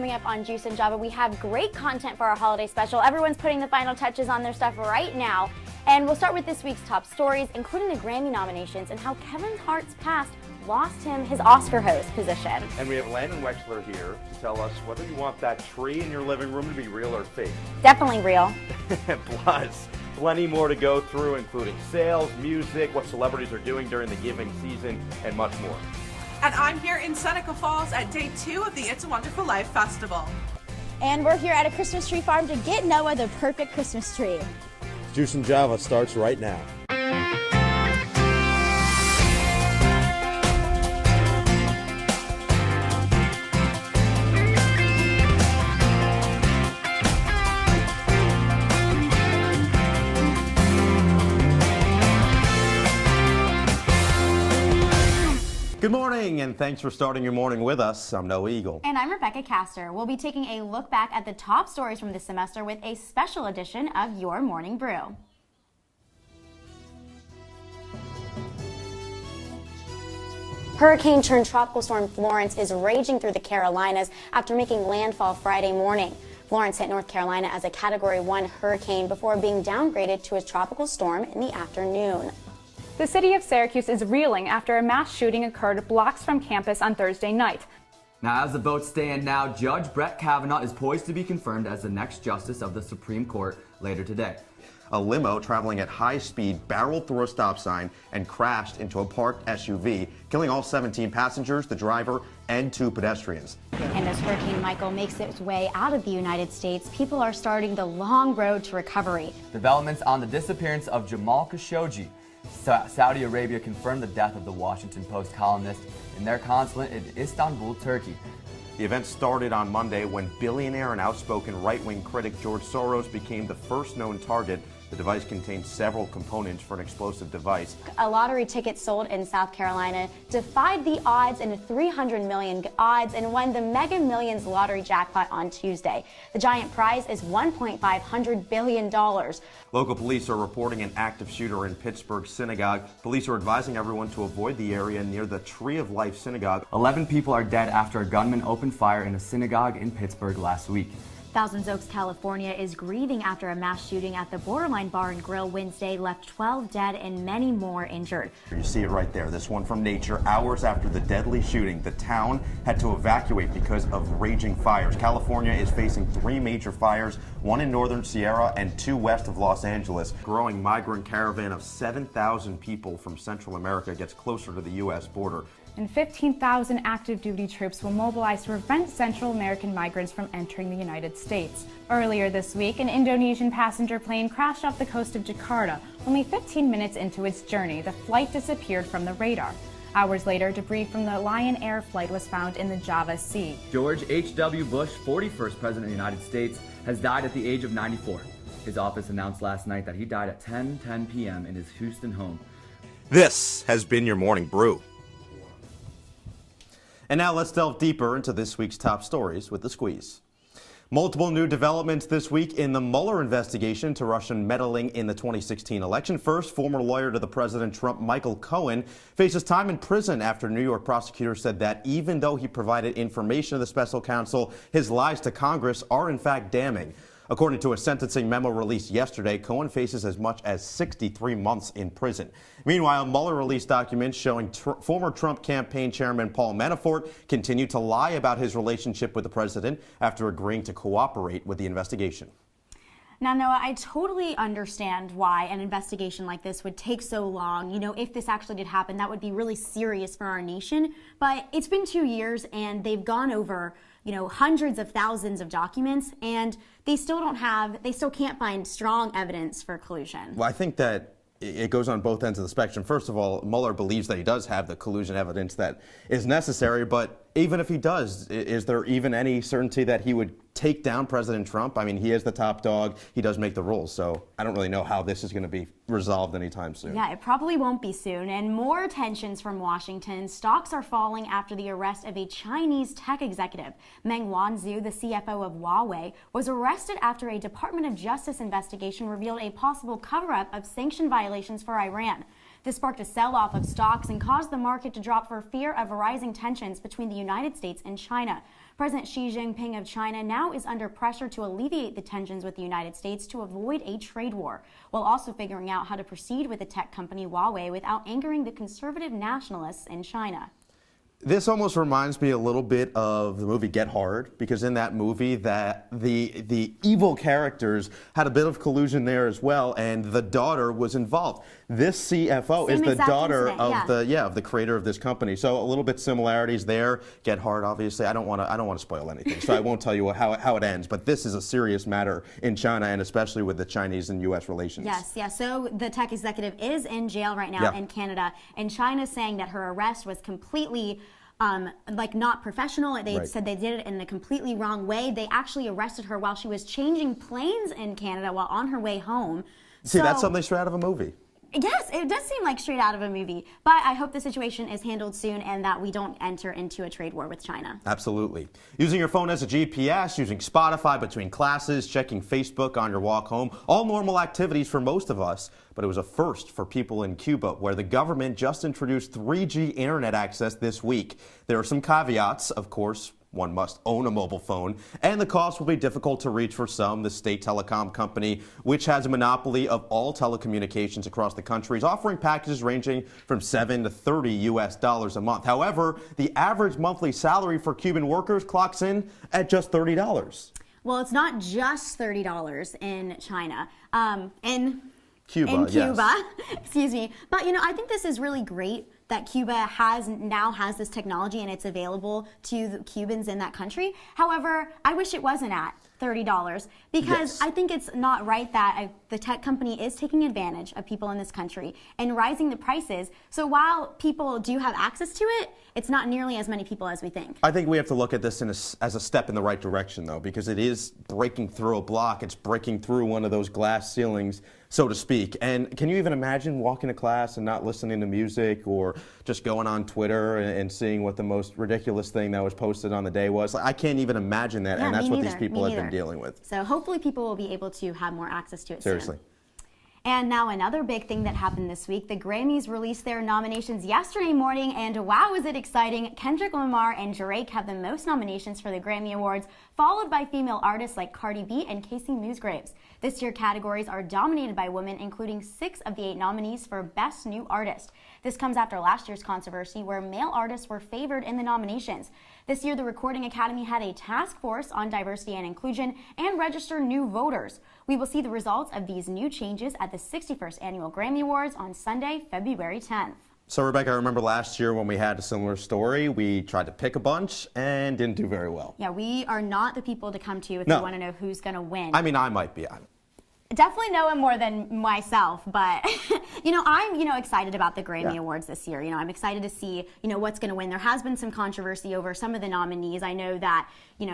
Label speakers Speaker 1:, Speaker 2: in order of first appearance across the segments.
Speaker 1: coming up on Juice and Java. We have great content for our holiday special. Everyone's putting the final touches on their stuff right now. And we'll start with this week's top stories, including the Grammy nominations and how Kevin Hart's past lost him his Oscar host position.
Speaker 2: And we have Landon Wexler here to tell us whether you want that tree in your living room to be real or fake.
Speaker 1: Definitely real.
Speaker 2: Plus, plenty more to go through, including sales, music, what celebrities are doing during the giving season, and much more.
Speaker 3: And I'm here in Seneca Falls at day 2 of the It's a Wonderful Life Festival.
Speaker 1: And we're here at a Christmas tree farm to get Noah the perfect Christmas tree.
Speaker 4: Juice and Java starts right now.
Speaker 5: Good morning, and thanks for starting your morning with us. I'm Noah Eagle.
Speaker 1: And I'm Rebekah Castor. We'll be taking a look back at the top stories from this semester with a special edition of Your Morning Brew. Hurricane-turned-tropical storm Florence is raging through the Carolinas after making landfall Friday morning. Florence hit North Carolina as a Category 1 hurricane before being downgraded to a tropical storm in the afternoon.
Speaker 6: The city of Syracuse is reeling after a mass shooting occurred blocks from campus on Thursday night.
Speaker 7: Now, as the votes stand now, Judge Brett Kavanaugh is poised to be confirmed as the next justice of the Supreme Court later today.
Speaker 5: A limo traveling at high speed barreled through a stop sign and crashed into a parked SUV, killing all 17 passengers, the driver, and 2 pedestrians.
Speaker 1: And as Hurricane Michael makes its way out of the United States, people are starting the long road to recovery.
Speaker 7: Developments on the disappearance of Jamal Khashoggi. Saudi Arabia confirmed the death of the Washington Post columnist in their consulate in Istanbul, Turkey.
Speaker 5: The event started on Monday when billionaire and outspoken right-wing critic George Soros became the first known target. The device contained several components for an explosive device.
Speaker 1: A lottery ticket sold in South Carolina defied the odds in 300 million odds and won the Mega Millions lottery jackpot on Tuesday. The giant prize is $1.5 billion.
Speaker 5: Local police are reporting an active shooter in Pittsburgh synagogue. Police are advising everyone to avoid the area near the Tree of Life synagogue.
Speaker 7: 11 people are dead after a gunman opened fire in a synagogue in Pittsburgh last week.
Speaker 1: Thousand Oaks, California is grieving after a mass shooting at the Borderline Bar and Grill Wednesday left 12 dead and many more injured.
Speaker 5: You see it right there, this one from Nature. Hours after the deadly shooting, the town had to evacuate because of raging fires. California is facing 3 major fires, 1 in northern Sierra and 2 west of Los Angeles. A growing migrant caravan of 7,000 people from Central America gets closer to the U.S. border.
Speaker 6: And 15,000 active duty troops will mobilize to prevent Central American migrants from entering the United States. Earlier this week, an Indonesian passenger plane crashed off the coast of Jakarta. Only 15 minutes into its journey, the flight disappeared from the radar. Hours later, debris from the Lion Air flight was found in the Java Sea.
Speaker 7: George H.W. Bush, 41st President of the United States, has died at the age of 94. His office announced last night that he died at 10:10 p.m. in his Houston home.
Speaker 5: This has been your Morning Brew. And now let's delve deeper into this week's top stories with The Squeeze. Multiple new developments this week in the Mueller investigation to Russian meddling in the 2016 election. First, former lawyer to the President Trump, Michael Cohen, faces time in prison after New York prosecutors said that even though he provided information to the special counsel, his lies to Congress are in fact damning. According to a sentencing memo released yesterday, Cohen faces as much as 63 months in prison. Meanwhile, Mueller released documents showing former Trump campaign chairman Paul Manafort continued to lie about his relationship with the president after agreeing to cooperate with the investigation.
Speaker 1: Now, Noah, I totally understand why an investigation like this would take so long. You know, if this actually did happen, that would be really serious for our nation. But it's been 2 years and they've gone over, hundreds of thousands of documents, and they still can't find strong evidence for collusion.
Speaker 5: Well, I think that it goes on both ends of the spectrum. First of all, Mueller believes that he does have the collusion evidence that is necessary, but even if he does, is there even any certainty that he would take down President Trump? I mean, he is the top dog. He does make the rules, so I don't really know how this is going to be resolved anytime soon.
Speaker 1: Yeah, it probably won't be soon. And more tensions from Washington. Stocks are falling after the arrest of a Chinese tech executive. Meng Wanzhou, the CFO of Huawei, was arrested after a Department of Justice investigation revealed a possible cover-up of sanction violations for Iran. This sparked a sell-off of stocks and caused the market to drop for fear of rising tensions between the United States and China. President Xi Jinping of China now is under pressure to alleviate the tensions with the United States to avoid a trade war, while also figuring out how to proceed with the tech company Huawei without angering the conservative nationalists in China.
Speaker 5: This almost reminds me a little bit of the movie Get Hard, because in that movie that the evil characters had a bit of collusion there as well, and the daughter was involved. This CFO is the daughter of the creator of this company. So a little bit similarities there. Get Hard, obviously. I don't want to spoil anything, so I won't tell you how it ends. But this is a serious matter in China, and especially with the Chinese and U.S. relations.
Speaker 1: Yes. So the tech executive is in jail right now in Canada, and China's saying that her arrest was completely not professional. They said they did it in a completely wrong way. They actually arrested her while she was changing planes in Canada while on her way home.
Speaker 5: See, that's something straight out of a movie.
Speaker 1: Yes, it does seem like straight out of a movie. But I hope the situation is handled soon and that we don't enter into a trade war with China.
Speaker 5: Absolutely. Using your phone as a GPS, using Spotify between classes, checking Facebook on your walk home, all normal activities for most of us. But it was a first for people in Cuba, where the government just introduced 3G internet access this week. There are some caveats, of course. One must own a mobile phone, and the cost will be difficult to reach for some. The state telecom company, which has a monopoly of all telecommunications across the country, is offering packages ranging from $7 to $30 a month. However, the average monthly salary for Cuban workers clocks in at just $30.
Speaker 1: Well, it's not just $30 in China. In
Speaker 5: Cuba,
Speaker 1: yes. Excuse me. But, I think this is really great that Cuba now has this technology and it's available to the Cubans in that country. However, I wish it wasn't at $30 because I think it's not right that the tech company is taking advantage of people in this country and rising the prices. So while people do have access to it, it's not nearly as many people as we think.
Speaker 5: I think we have to look at this as a step in the right direction, though, because it is breaking through a block. It's breaking through one of those glass ceilings, so to speak. And can you even imagine walking to class and not listening to music, or just going on Twitter and seeing what the most ridiculous thing that was posted on the day was? I can't even imagine that, and that's what these people have been dealing with.
Speaker 1: So hopefully people will be able to have more access to it
Speaker 5: Seriously.
Speaker 1: soon. And now another big thing that happened this week, the Grammys released their nominations yesterday morning, and wow, is it exciting. Kendrick Lamar and Drake have the most nominations for the Grammy Awards, followed by female artists like Cardi B and Casey Musgraves. This year, categories are dominated by women, including 6 of the 8 nominees for Best New Artist. This comes after last year's controversy where male artists were favored in the nominations. This year, the Recording Academy had a task force on diversity and inclusion and register new voters. We will see the results of these new changes at the 61st Annual Grammy Awards on Sunday, February 10th.
Speaker 5: So, Rebecca, I remember last year when we had a similar story, we tried to pick a bunch and didn't do very well.
Speaker 1: Yeah, we are not the people to come to if you want to know who's going to win.
Speaker 5: I mean, I might be.
Speaker 1: Definitely Noah more than myself, but I'm excited about the Grammy Awards this year. I'm excited to see what's going to win. There has been some controversy over some of the nominees. I know that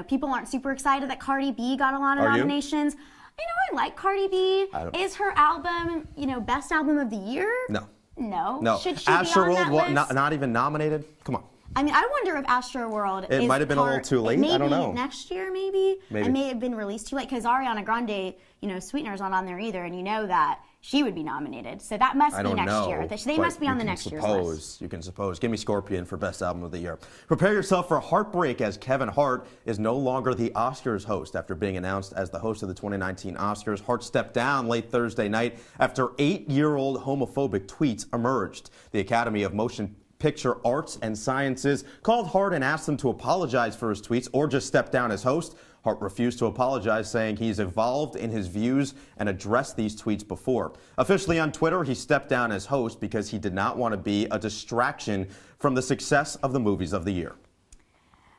Speaker 1: people aren't super excited that Cardi B got a lot of nominations. I like Cardi B. Is her album best album of the year? No. Should she be on that list?
Speaker 5: Not even nominated? Come on.
Speaker 1: I mean, I wonder if Astroworld
Speaker 5: It might have been a little too late. I don't know.
Speaker 1: Next year, maybe. It may have been released too late because Ariana Grande, Sweetener's not on there either, and you know that she would be nominated. So that must be next year. They must be on the next year's list.
Speaker 5: You can suppose. Give me Scorpion for Best Album of the Year. Prepare yourself for heartbreak as Kevin Hart is no longer the Oscars host. After being announced as the host of the 2019 Oscars, Hart stepped down late Thursday night after 8-year-old homophobic tweets emerged. The Academy of Motion Picture Arts and Sciences called Hart and asked him to apologize for his tweets or just step down as host. Hart refused to apologize, saying he's evolved in his views and addressed these tweets before. Officially on Twitter, he stepped down as host because he did not want to be a distraction from the success of the movies of the year.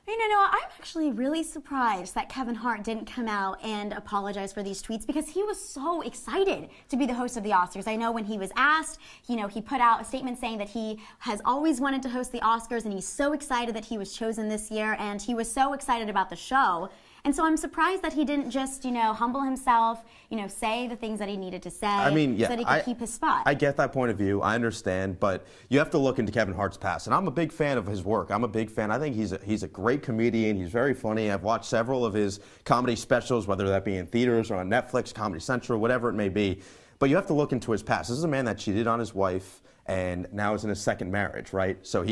Speaker 1: Noah, I'm actually really surprised that Kevin Hart didn't come out and apologize for these tweets because he was so excited to be the host of the Oscars. I know when he was asked, he put out a statement saying that he has always wanted to host the Oscars and he's so excited that he was chosen this year, and he was so excited about the show. And so I'm surprised that he didn't just, humble himself, say the things that he needed to say so that he could keep his spot.
Speaker 5: I get that point of view. I understand, but you have to look into Kevin Hart's past. And I'm a big fan of his work. I'm a big fan. I think he's a great comedian. He's very funny. I've watched several of his comedy specials, whether that be in theaters or on Netflix, Comedy Central, whatever it may be. But you have to look into his past. This is a man that cheated on his wife and now is in his second marriage, right? So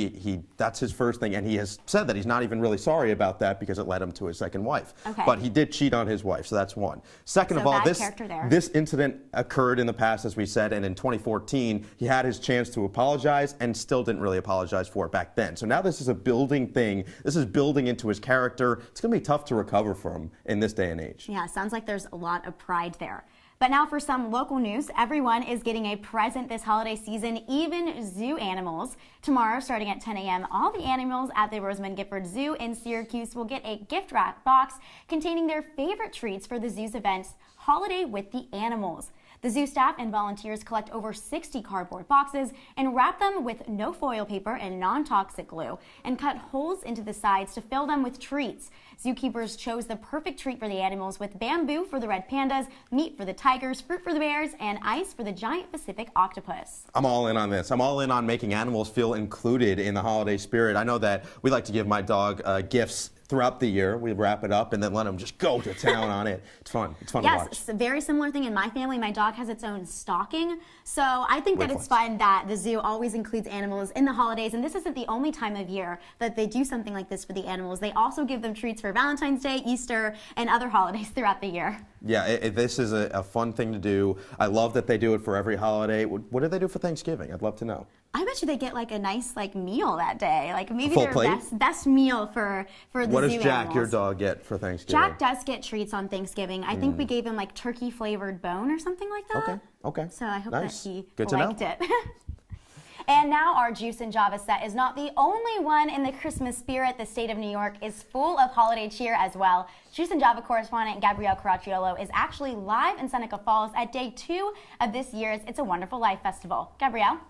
Speaker 5: that's his first thing, and he has said that he's not even really sorry about that because it led him to his second wife.
Speaker 1: Okay.
Speaker 5: But he did cheat on his wife, so that's one. Second of all, this incident occurred in the past, as we said, and in 2014, he had his chance to apologize and still didn't really apologize for it back then. So now this is a building thing. This is building into his character. It's going to be tough to recover from in this day and age.
Speaker 1: Yeah, sounds like there's a lot of pride there. But now for some local news, everyone is getting a present this holiday season, even zoo animals. Tomorrow, starting at 10 a.m., all the animals at the Rosamond Gifford Zoo in Syracuse will get a gift wrap box containing their favorite treats for the zoo's event, Holiday with the Animals. The zoo staff and volunteers collect over 60 cardboard boxes and wrap them with no foil paper and non-toxic glue and cut holes into the sides to fill them with treats. Zookeepers chose the perfect treat for the animals with bamboo for the red pandas, meat for the tigers, fruit for the bears, and ice for the giant Pacific octopus.
Speaker 5: I'm all in on this. I'm all in on making animals feel included in the holiday spirit. I know that we like to give my dog gifts throughout the year. We wrap it up and then let them just go to town on it. It's fun. It's fun to watch.
Speaker 1: Yes, it's a very similar thing in my family. My dog has its own stocking. So I think that it's fun that the zoo always includes animals in the holidays. And this isn't the only time of year that they do something like this for the animals. They also give them treats for Valentine's Day, Easter, and other holidays throughout the year.
Speaker 5: Yeah, this is a fun thing to do. I love that they do it for every holiday. What do they do for Thanksgiving? I'd love to know.
Speaker 1: I bet you they get like a nice meal that day, like maybe
Speaker 5: full
Speaker 1: their
Speaker 5: plate?
Speaker 1: best meal for the zoo
Speaker 5: What does Jack,
Speaker 1: animals.
Speaker 5: your dog, get for Thanksgiving?
Speaker 1: Jack does get treats on Thanksgiving. I think we gave him like turkey flavored bone or something like that.
Speaker 5: Okay.
Speaker 1: So I hope
Speaker 5: Nice.
Speaker 1: that he
Speaker 5: Good to
Speaker 1: liked
Speaker 5: know.
Speaker 1: it. And now our Juice and Java set is not the only one in the Christmas spirit. The state of New York is full of holiday cheer as well. Juice and Java correspondent Gabrielle Caracciolo is actually live in Seneca Falls at day 2 of this year's It's a Wonderful Life Festival. Gabrielle?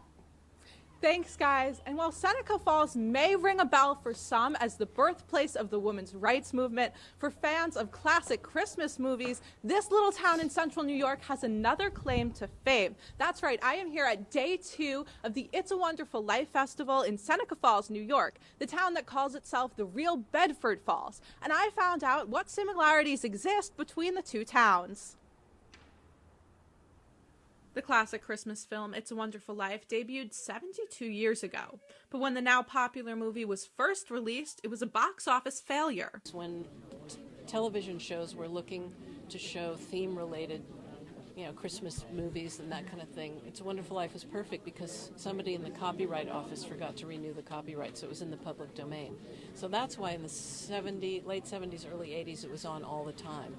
Speaker 3: Thanks, guys. And while Seneca Falls may ring a bell for some as the birthplace of the women's rights movement, for fans of classic Christmas movies, this little town in central New York has another claim to fame. That's right, I am here at day 2 of the It's a Wonderful Life Festival in Seneca Falls, New York, the town that calls itself the real Bedford Falls. And I found out what similarities exist between the two towns. The classic Christmas film, It's a Wonderful Life, debuted 72 years ago. But when the now popular movie was first released, it was a box office failure.
Speaker 8: When television shows were looking to show theme-related, Christmas movies and that kind of thing, It's a Wonderful Life was perfect because somebody in the copyright office forgot to renew the copyright, so it was in the public domain. So that's why in the late 70s, early 80s, it was on all the time.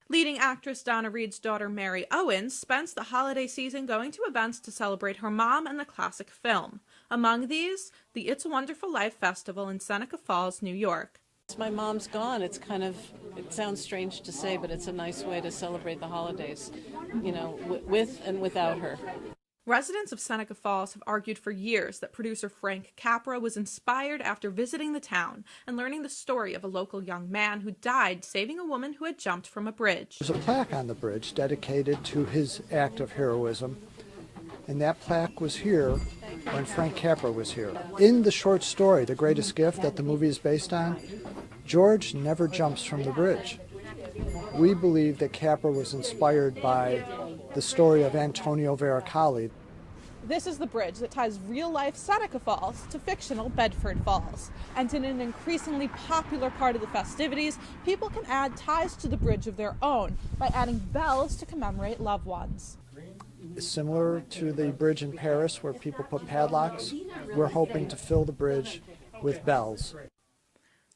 Speaker 3: Leading actress Donna Reed's daughter Mary Owens spends the holiday season going to events to celebrate her mom and the classic film. Among these, the It's a Wonderful Life Festival in Seneca Falls, New York.
Speaker 8: My mom's gone. It sounds strange to say, but it's a nice way to celebrate the holidays, with and without her.
Speaker 3: Residents of Seneca Falls have argued for years that producer Frank Capra was inspired after visiting the town and learning the story of a local young man who died saving a woman who had jumped from a bridge.
Speaker 9: There's a plaque on the bridge dedicated to his act of heroism, and that plaque was here when Frank Capra was here. In the short story, The Greatest Gift, that the movie is based on, George never jumps from the bridge. We believe that Capra was inspired by the story of Antonio Veracali.
Speaker 3: This is the bridge that ties real-life Seneca Falls to fictional Bedford Falls. And in an increasingly popular part of the festivities, people can add ties to the bridge of their own by adding bells to commemorate loved ones.
Speaker 9: Similar to the bridge in Paris where people put padlocks, we're hoping to fill the bridge with bells.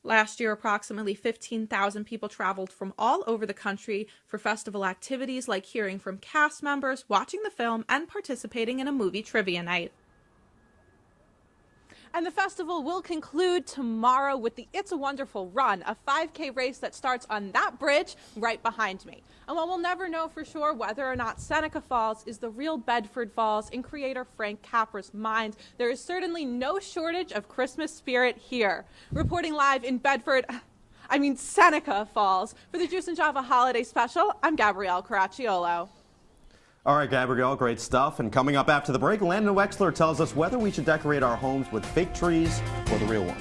Speaker 3: Last year, approximately 15,000 people traveled from all over the country for festival activities like hearing from cast members, watching the film, and participating in a movie trivia night. And the festival will conclude tomorrow with the It's a Wonderful Run, a 5K race that starts on that bridge right behind me. And while we'll never know for sure whether or not Seneca Falls is the real Bedford Falls in creator Frank Capra's mind, there is certainly no shortage of Christmas spirit here. Reporting live in Seneca Falls, for the Juice and Java Holiday Special, I'm Gabrielle Caracciolo.
Speaker 5: All right, Gabrielle, great stuff. And coming up after the break, Landon Wexler tells us whether we should decorate our homes with fake trees or the real ones.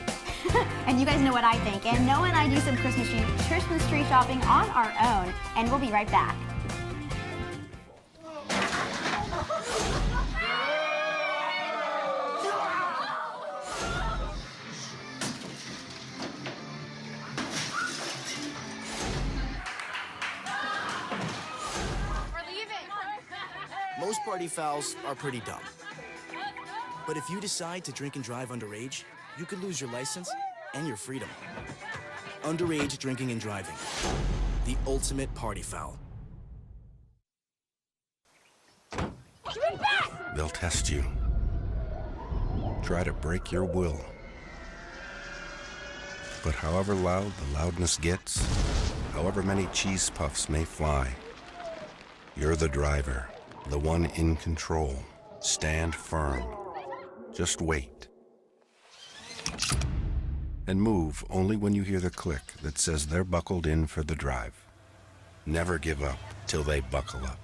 Speaker 1: And you guys know what I think. And Noah and I do some Christmas tree shopping on our own. And we'll be right back.
Speaker 10: Most party fouls are pretty dumb. But if you decide to drink and drive underage, you could lose your license and your freedom. Underage drinking and driving. The ultimate party foul.
Speaker 11: They'll test you. Try to break your will. But however loud the loudness gets, however many cheese puffs may fly, you're the driver, the one in control. Stand firm. Just wait. And move only when you hear the click that says they're buckled in for the drive. Never give up till they buckle up.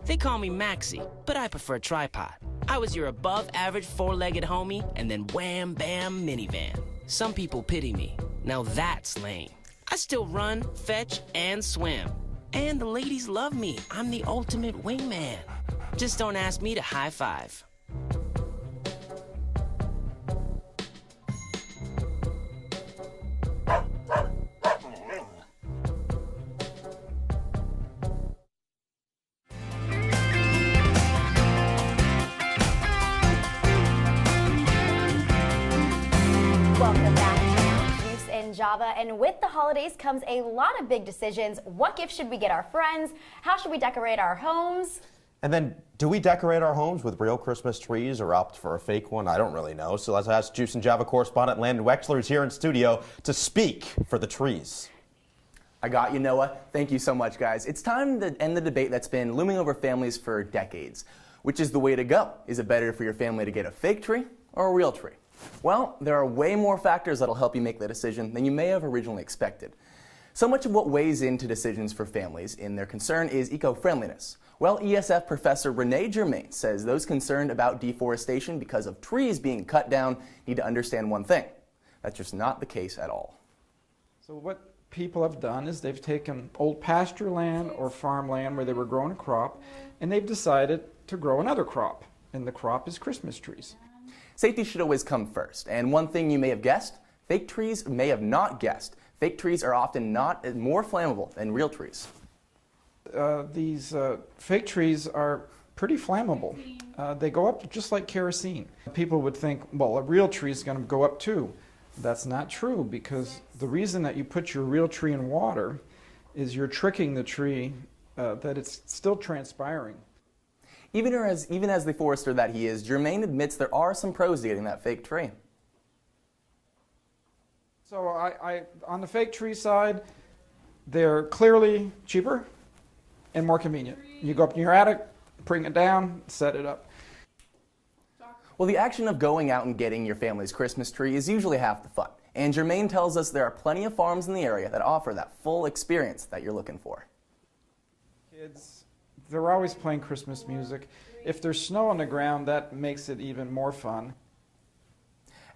Speaker 12: They call me Maxie, but I prefer tripod. I was your above-average four-legged homie, and then wham, bam, minivan. Some people pity me. Now that's lame. I still run, fetch, and swim. And the ladies love me. I'm the ultimate wingman. Just don't ask me to high five.
Speaker 1: Welcome back to Juice and Java, and with the holidays comes a lot of big decisions. What gifts should we get our friends? How should we decorate our homes?
Speaker 5: And then, do we decorate our homes with real Christmas trees or opt for a fake one? I don't really know. So let's ask Juice and Java correspondent Landon Wexler, who's here in studio, to speak for the trees.
Speaker 13: I got you, Noah. Thank you so much, guys. It's time to end the debate that's been looming over families for decades. Which is the way to go? Is it better for your family to get a fake tree or a real tree? Well, there are way more factors that'll help you make the decision than you may have originally expected. So much of what weighs into decisions for families in their concern is eco-friendliness. Well, ESF professor Renee Germain says those concerned about deforestation because of trees being cut down need to understand one thing. That's just not the case at all.
Speaker 14: So what people have done is they've taken old pasture land or farmland where they were growing a crop, and they've decided to grow another crop, and the crop is Christmas trees.
Speaker 13: Safety should always come first, and one thing you may have guessed, fake trees may have not guessed. Fake trees are often more flammable than real trees.
Speaker 14: These fake trees are pretty flammable. They go up just like kerosene. People would think, well, a real tree is going to go up too. That's not true, because the reason that you put your real tree in water is you're tricking the tree that it's still transpiring.
Speaker 13: Even as the forester that he is, Germain admits there are some pros to getting that fake tree.
Speaker 14: So on the fake tree side, they're clearly cheaper and more convenient. You go up in your attic, bring it down, set it up.
Speaker 13: Well, the action of going out and getting your family's Christmas tree is usually half the fun. And Germain tells us there are plenty of farms in the area that offer that full experience that you're looking for.
Speaker 14: Kids, they're always playing Christmas music. If there's snow on the ground, that makes it even more fun.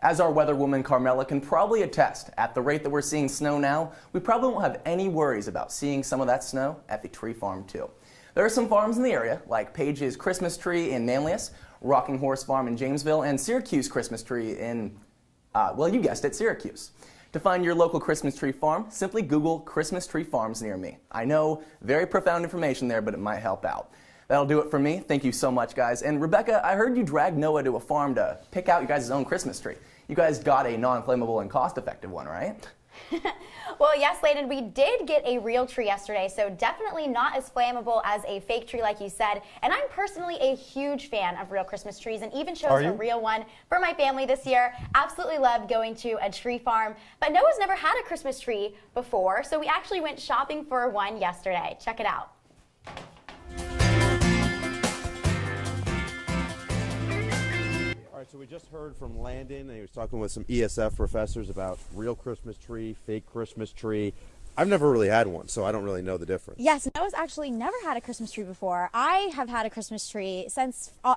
Speaker 13: As our weather woman Carmela can probably attest, at the rate that we're seeing snow now, we probably won't have any worries about seeing some of that snow at the tree farm too. There are some farms in the area, like Page's Christmas Tree in Manlius, Rocking Horse Farm in Jamesville, and Syracuse Christmas Tree in, well, you guessed it, Syracuse. To find your local Christmas tree farm, simply Google Christmas tree farms near me. I know, very profound information there, but it might help out. That'll do it for me. Thank you so much, guys. And Rebekah, I heard you dragged Noah to a farm to pick out your guys' own Christmas tree. You guys got a non-flammable and cost-effective one, right?
Speaker 1: Well, yes, Landon, we did get a real tree yesterday, so definitely not as flammable as a fake tree like you said. And I'm personally a huge fan of real Christmas trees and even chose a real one for my family this year. Absolutely loved going to a tree farm. But Noah's never had a Christmas tree before, so we actually went shopping for one yesterday. Check it out.
Speaker 4: All right, so we just heard from Landon, and he was talking with some ESF professors about real Christmas tree, fake Christmas tree. I've never really had one, so I don't really know the difference.
Speaker 15: Yes, Noah's actually never had a Christmas tree before. I have had a Christmas tree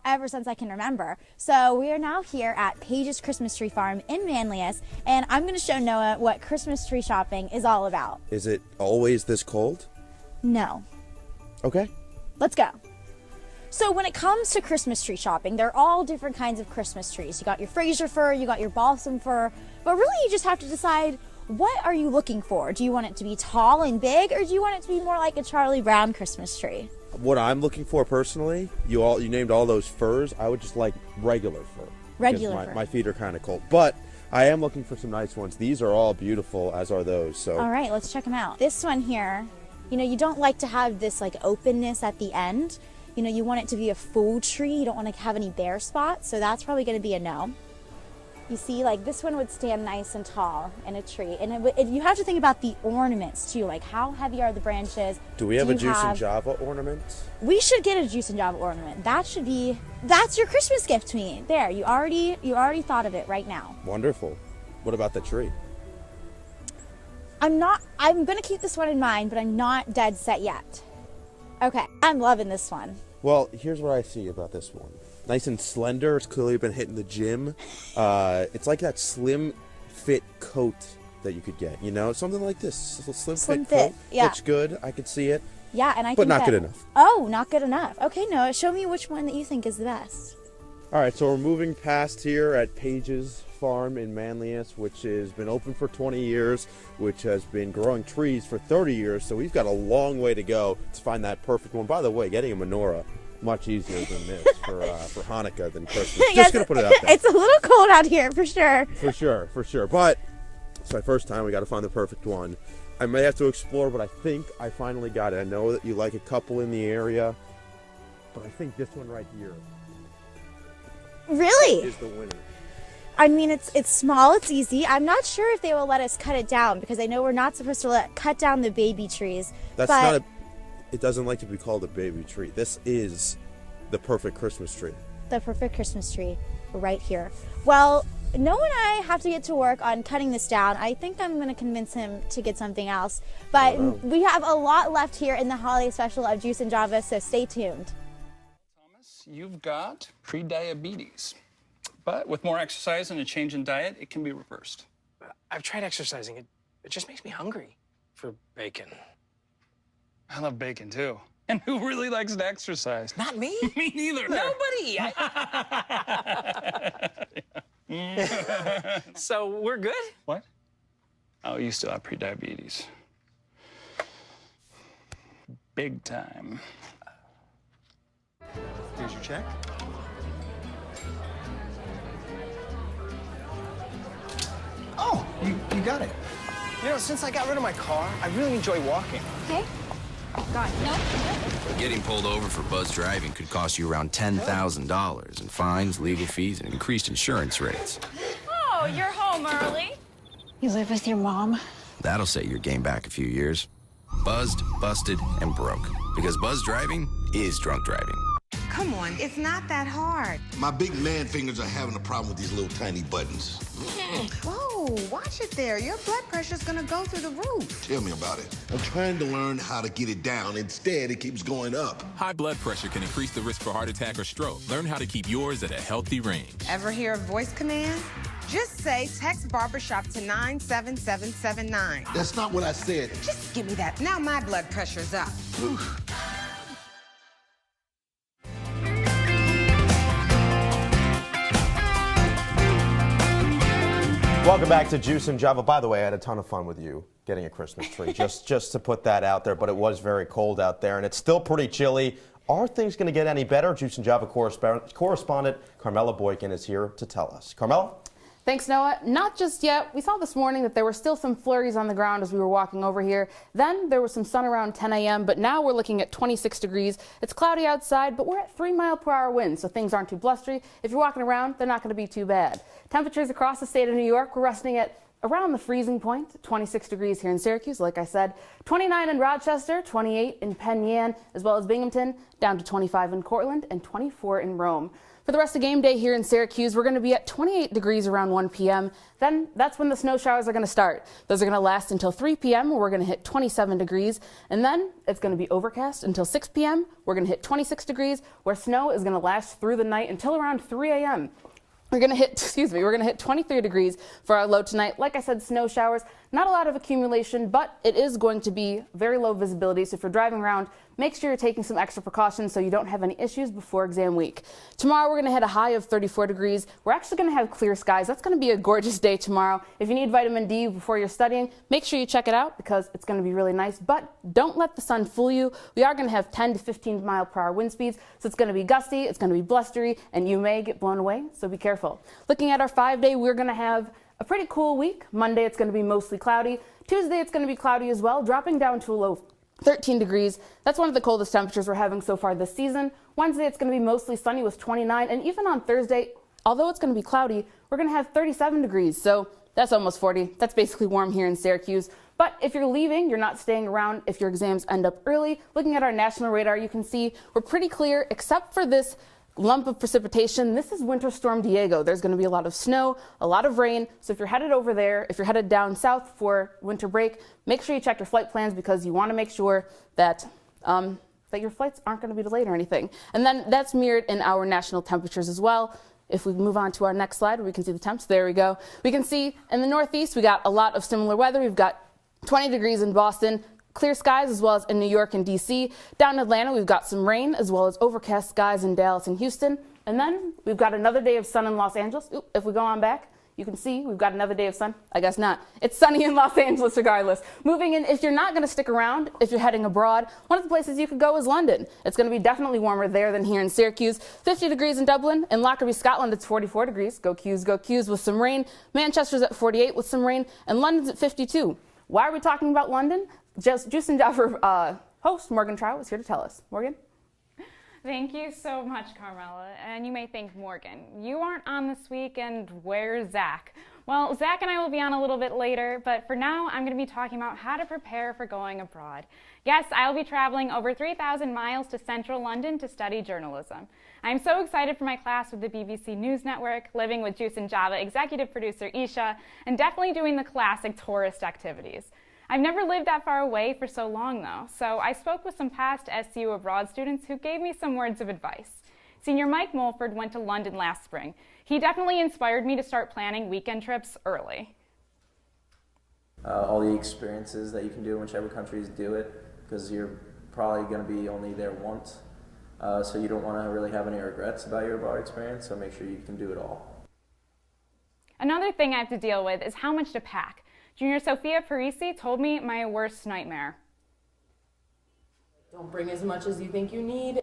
Speaker 15: ever since I can remember. So we are now here at Page's Christmas Tree Farm in Manlius, and I'm going to show Noah what Christmas tree shopping is all about.
Speaker 4: Is it always this cold?
Speaker 15: No.
Speaker 4: Okay.
Speaker 15: Let's go. So when it comes to Christmas tree shopping, there are all different kinds of Christmas trees. You got your Fraser fir, you got your balsam fir, but really you just have to decide What are you looking for? Do you want it to be tall and big, or do you want it to be more like a Charlie Brown Christmas tree?
Speaker 4: What I'm looking for personally, you named all those furs. I would just like regular fur.
Speaker 15: Regular fur.
Speaker 4: My feet are kind of cold, but I am looking for some nice ones. These are all beautiful, as are those. So.
Speaker 15: All right, let's check them out. This one here, you know, you don't like to have this like openness at the end. You know, you want it to be a full tree. You don't want to have any bare spots, so that's probably going to be a no. You see, like this one would stand nice and tall in a tree, and you have to think about the ornaments too. Like, how heavy are the branches?
Speaker 4: Do we have a Juice and Java ornament?
Speaker 15: We should get a Juice and Java ornament. That's your Christmas gift to me. There, you already thought of it right now.
Speaker 4: Wonderful. What about the tree?
Speaker 15: I'm gonna keep this one in mind, but I'm not dead set yet. Okay, I'm loving this one.
Speaker 4: Well, here's what I see about this one. Nice and slender. It's clearly been hitting the gym. It's like that slim fit coat that you could get. You know, something like this. Slim fit coat.
Speaker 15: Yeah.
Speaker 4: Looks good. I could see it.
Speaker 15: Yeah, and I.
Speaker 4: But not good enough.
Speaker 15: Oh, not good enough. Okay, Noah, show me which one that you think is the best.
Speaker 4: All right, so we're moving past here at Page's Farm in Manlius, which has been open for 20 years, which has been growing trees for 30 years. So we've got a long way to go to find that perfect one. By the way, getting a menorah much easier than this for Hanukkah than Christmas.
Speaker 15: Yes,
Speaker 4: Just gonna put it out there.
Speaker 15: It's a little cold out here for sure.
Speaker 4: For sure. But it's my first time. We got to find the perfect one. I may have to explore, but I think I finally got it. I know that you like a couple in the area, but I think this one right here.
Speaker 15: Really?
Speaker 4: Is the winner.
Speaker 15: I mean, it's small, it's easy. I'm not sure if they will let us cut it down, because I know we're not supposed to cut down the baby trees.
Speaker 4: That's not a. It doesn't like to be called a baby tree. This is the perfect Christmas tree.
Speaker 15: The perfect Christmas tree, right here. Well, Noah and I have to get to work on cutting this down. I think I'm going to convince him to get something else. But we have a lot left here in the holiday special of Juice and Java, so stay tuned.
Speaker 16: Thomas, you've got pre-diabetes. But with more exercise and a change in diet, it can be reversed.
Speaker 17: I've tried exercising. It just makes me hungry for bacon.
Speaker 16: I love bacon, too. And who really likes to exercise?
Speaker 17: Not me.
Speaker 16: Me neither.
Speaker 17: Nobody. So we're good?
Speaker 16: What? Oh, you still have pre-diabetes. Big time.
Speaker 10: Here's your check.
Speaker 17: Oh, you got it. You know, since I got rid of my car, I really enjoy walking.
Speaker 15: Okay. God, no.
Speaker 18: Getting pulled over for buzz driving could cost you around $10,000 in fines, legal fees, and increased insurance rates.
Speaker 19: Oh, you're home early.
Speaker 20: You live with your mom?
Speaker 18: That'll set your game back a few years. Buzzed, busted, and broke. Because buzz driving is drunk driving.
Speaker 21: Come on, it's not that hard.
Speaker 22: My big man fingers are having a problem with these little tiny buttons.
Speaker 21: Whoa, watch it there. Your blood pressure's gonna go through the roof.
Speaker 22: Tell me about it. I'm trying to learn how to get it down. Instead, it keeps going up.
Speaker 23: High blood pressure can increase the risk for heart attack or stroke. Learn how to keep yours at a healthy range.
Speaker 21: Ever hear a voice command? Just say text barbershop to 97779.
Speaker 22: That's not what I said.
Speaker 21: Just give me that. Now my blood pressure's up.
Speaker 5: Welcome back to Juice and Java. By the way, I had a ton of fun with you getting a Christmas tree, just to put that out there, but it was very cold out there, and it's still pretty chilly. Are things going to get any better? Juice and Java correspondent Carmela Boykin is here to tell us. Carmela?
Speaker 6: Thanks, Noah. Not just yet. We saw this morning that there were still some flurries on the ground as we were walking over here. Then there was some sun around 10 a.m., but now we're looking at 26 degrees. It's cloudy outside, but we're at 3-mile-per-hour winds, so things aren't too blustery. If you're walking around, they're not going to be too bad. Temperatures across the state of New York, we're resting at around the freezing point, 26 degrees here in Syracuse, like I said, 29 in Rochester, 28 in Penn Yan, as well as Binghamton, down to 25 in Cortland, and 24 in Rome. For the rest of game day here in Syracuse, we're going to be at 28 degrees around 1 p.m. Then that's when the snow showers are going to start. Those are going to last until 3 p.m. where we're going to hit 27 degrees. And then it's going to be overcast until 6 p.m. We're going to hit 26 degrees where snow is going to last through the night until around 3 a.m.
Speaker 2: We're going to hit 23 degrees for our low tonight. Like I said, snow showers, not a lot of accumulation, but it is going to be very low visibility. So if you're driving around, make sure you're taking some extra precautions so you don't have any issues before exam week. Tomorrow, we're going to hit a high of 34 degrees. We're actually going to have clear skies. That's going to be a gorgeous day tomorrow. If you need vitamin D before you're studying, make sure you check it out because it's going to be really nice. But don't let the sun fool you. We are going to have 10 to 15 mile per hour wind speeds. So it's going to be gusty, it's going to be blustery, and you may get blown away. So be careful. Looking at our 5-day, we're going to have a pretty cool week. Monday, it's going to be mostly cloudy. Tuesday, it's going to be cloudy as well, dropping down to a low 13 degrees. That's one of the coldest temperatures we're having so far this season. Wednesday, it's going to be mostly sunny with 29. And even on Thursday, although it's going to be cloudy, we're going to have 37 degrees. So that's almost 40. That's basically warm here in Syracuse. But if you're leaving, you're not staying around if your exams end up early. Looking at our national radar, you can see we're pretty clear except for this lump of precipitation. This is Winter Storm Diego. There's going to be a lot of snow, a lot of rain. So if you're headed over there, if you're headed down south for winter break, make sure you check your flight plans because you want to make sure that that your flights aren't going to be delayed or anything. And then that's mirrored in our national temperatures as well. If we move on to our next slide, we can see the temps. There we go. We can see in the Northeast, we got a lot of similar weather. We've got 20 degrees in Boston, clear skies as well as in New York and D.C. Down in Atlanta, we've got some rain as well as overcast skies in Dallas and Houston. And then we've got another day of sun in Los Angeles. Oop, if we go on back, you can see we've got another day of sun. I guess not. It's sunny in Los Angeles regardless. Moving in, if you're not going to stick around, if you're heading abroad, one of the places you could go is London. It's going to be definitely warmer there than here in Syracuse. 50 degrees in Dublin. In Lockerbie, Scotland, it's 44 degrees. Go Qs with some rain. Manchester's at 48 with some rain. And London's at 52. Why are we talking about London? Juice and Jaffer host Morgan Trout is here to tell us. Morgan?
Speaker 6: Thank you so much, Carmela. And you may think, Morgan, you aren't on this week, and where's Zach? Well, Zach and I will be on a little bit later, but for now, I'm going to be talking about how to prepare for going abroad. Yes, I'll be traveling over 3,000 miles to central London to study journalism. I'm so excited for my class with the BBC News Network, living with Juice and Java executive producer Isha, and definitely doing the classic tourist activities. I've never lived that far away for so long, though, so I spoke with some past SU abroad students who gave me some words of advice. Senior Mike Mulford went to London last spring. He definitely inspired me to start planning weekend trips early.
Speaker 13: All the experiences that you can do in whichever countries do it, because you're probably going to be only there once, so you don't want to really have any regrets about your abroad experience, so make sure you can do it all.
Speaker 6: Another thing I have to deal with is how much to pack. Junior Sophia Parisi told me my worst nightmare.
Speaker 7: Don't bring as much as you think you need.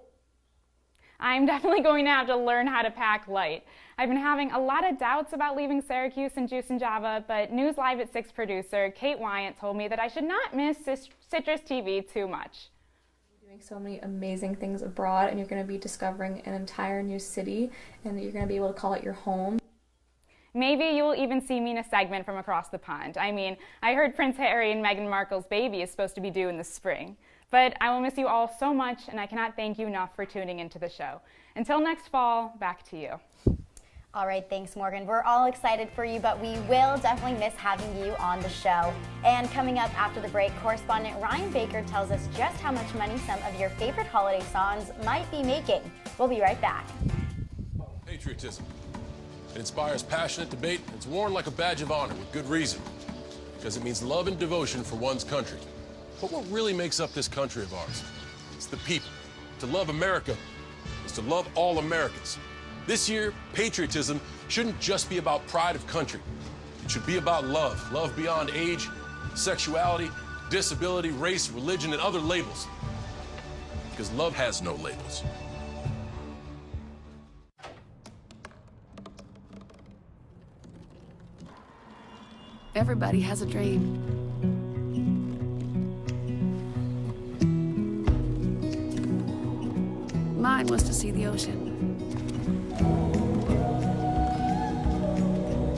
Speaker 6: I'm definitely going to have to learn how to pack light. I've been having a lot of doubts about leaving Syracuse and Juice and Java, but News Live at 6 producer Kate Wyant told me that I should not miss CitrusTV too much.
Speaker 8: You're doing so many amazing things abroad, and you're going to be discovering an entire new city, and you're going to be able to call it your home.
Speaker 6: Maybe you will even see me in a segment from across the pond. I mean, I heard Prince Harry and Meghan Markle's baby is supposed to be due in the spring. But I will miss you all so much, and I cannot thank you enough for tuning into the show. Until next fall, back to you.
Speaker 15: All right, thanks, Morgan. We're all excited for you, but we will definitely miss having you on the show. And coming up after the break, correspondent Ryan Baker tells us just how much money some of your favorite holiday songs might be making. We'll be right back.
Speaker 24: Patriotism. It inspires passionate debate, and it's worn like a badge of honor with good reason, because it means love and devotion for one's country. But what really makes up this country of ours? It's the people. To love America is to love all Americans. This year, patriotism shouldn't just be about pride of country. It should be about love. Love beyond age, sexuality, disability, race, religion, and other labels. Because love has no labels.
Speaker 25: Everybody has a dream. Mine was to see the ocean.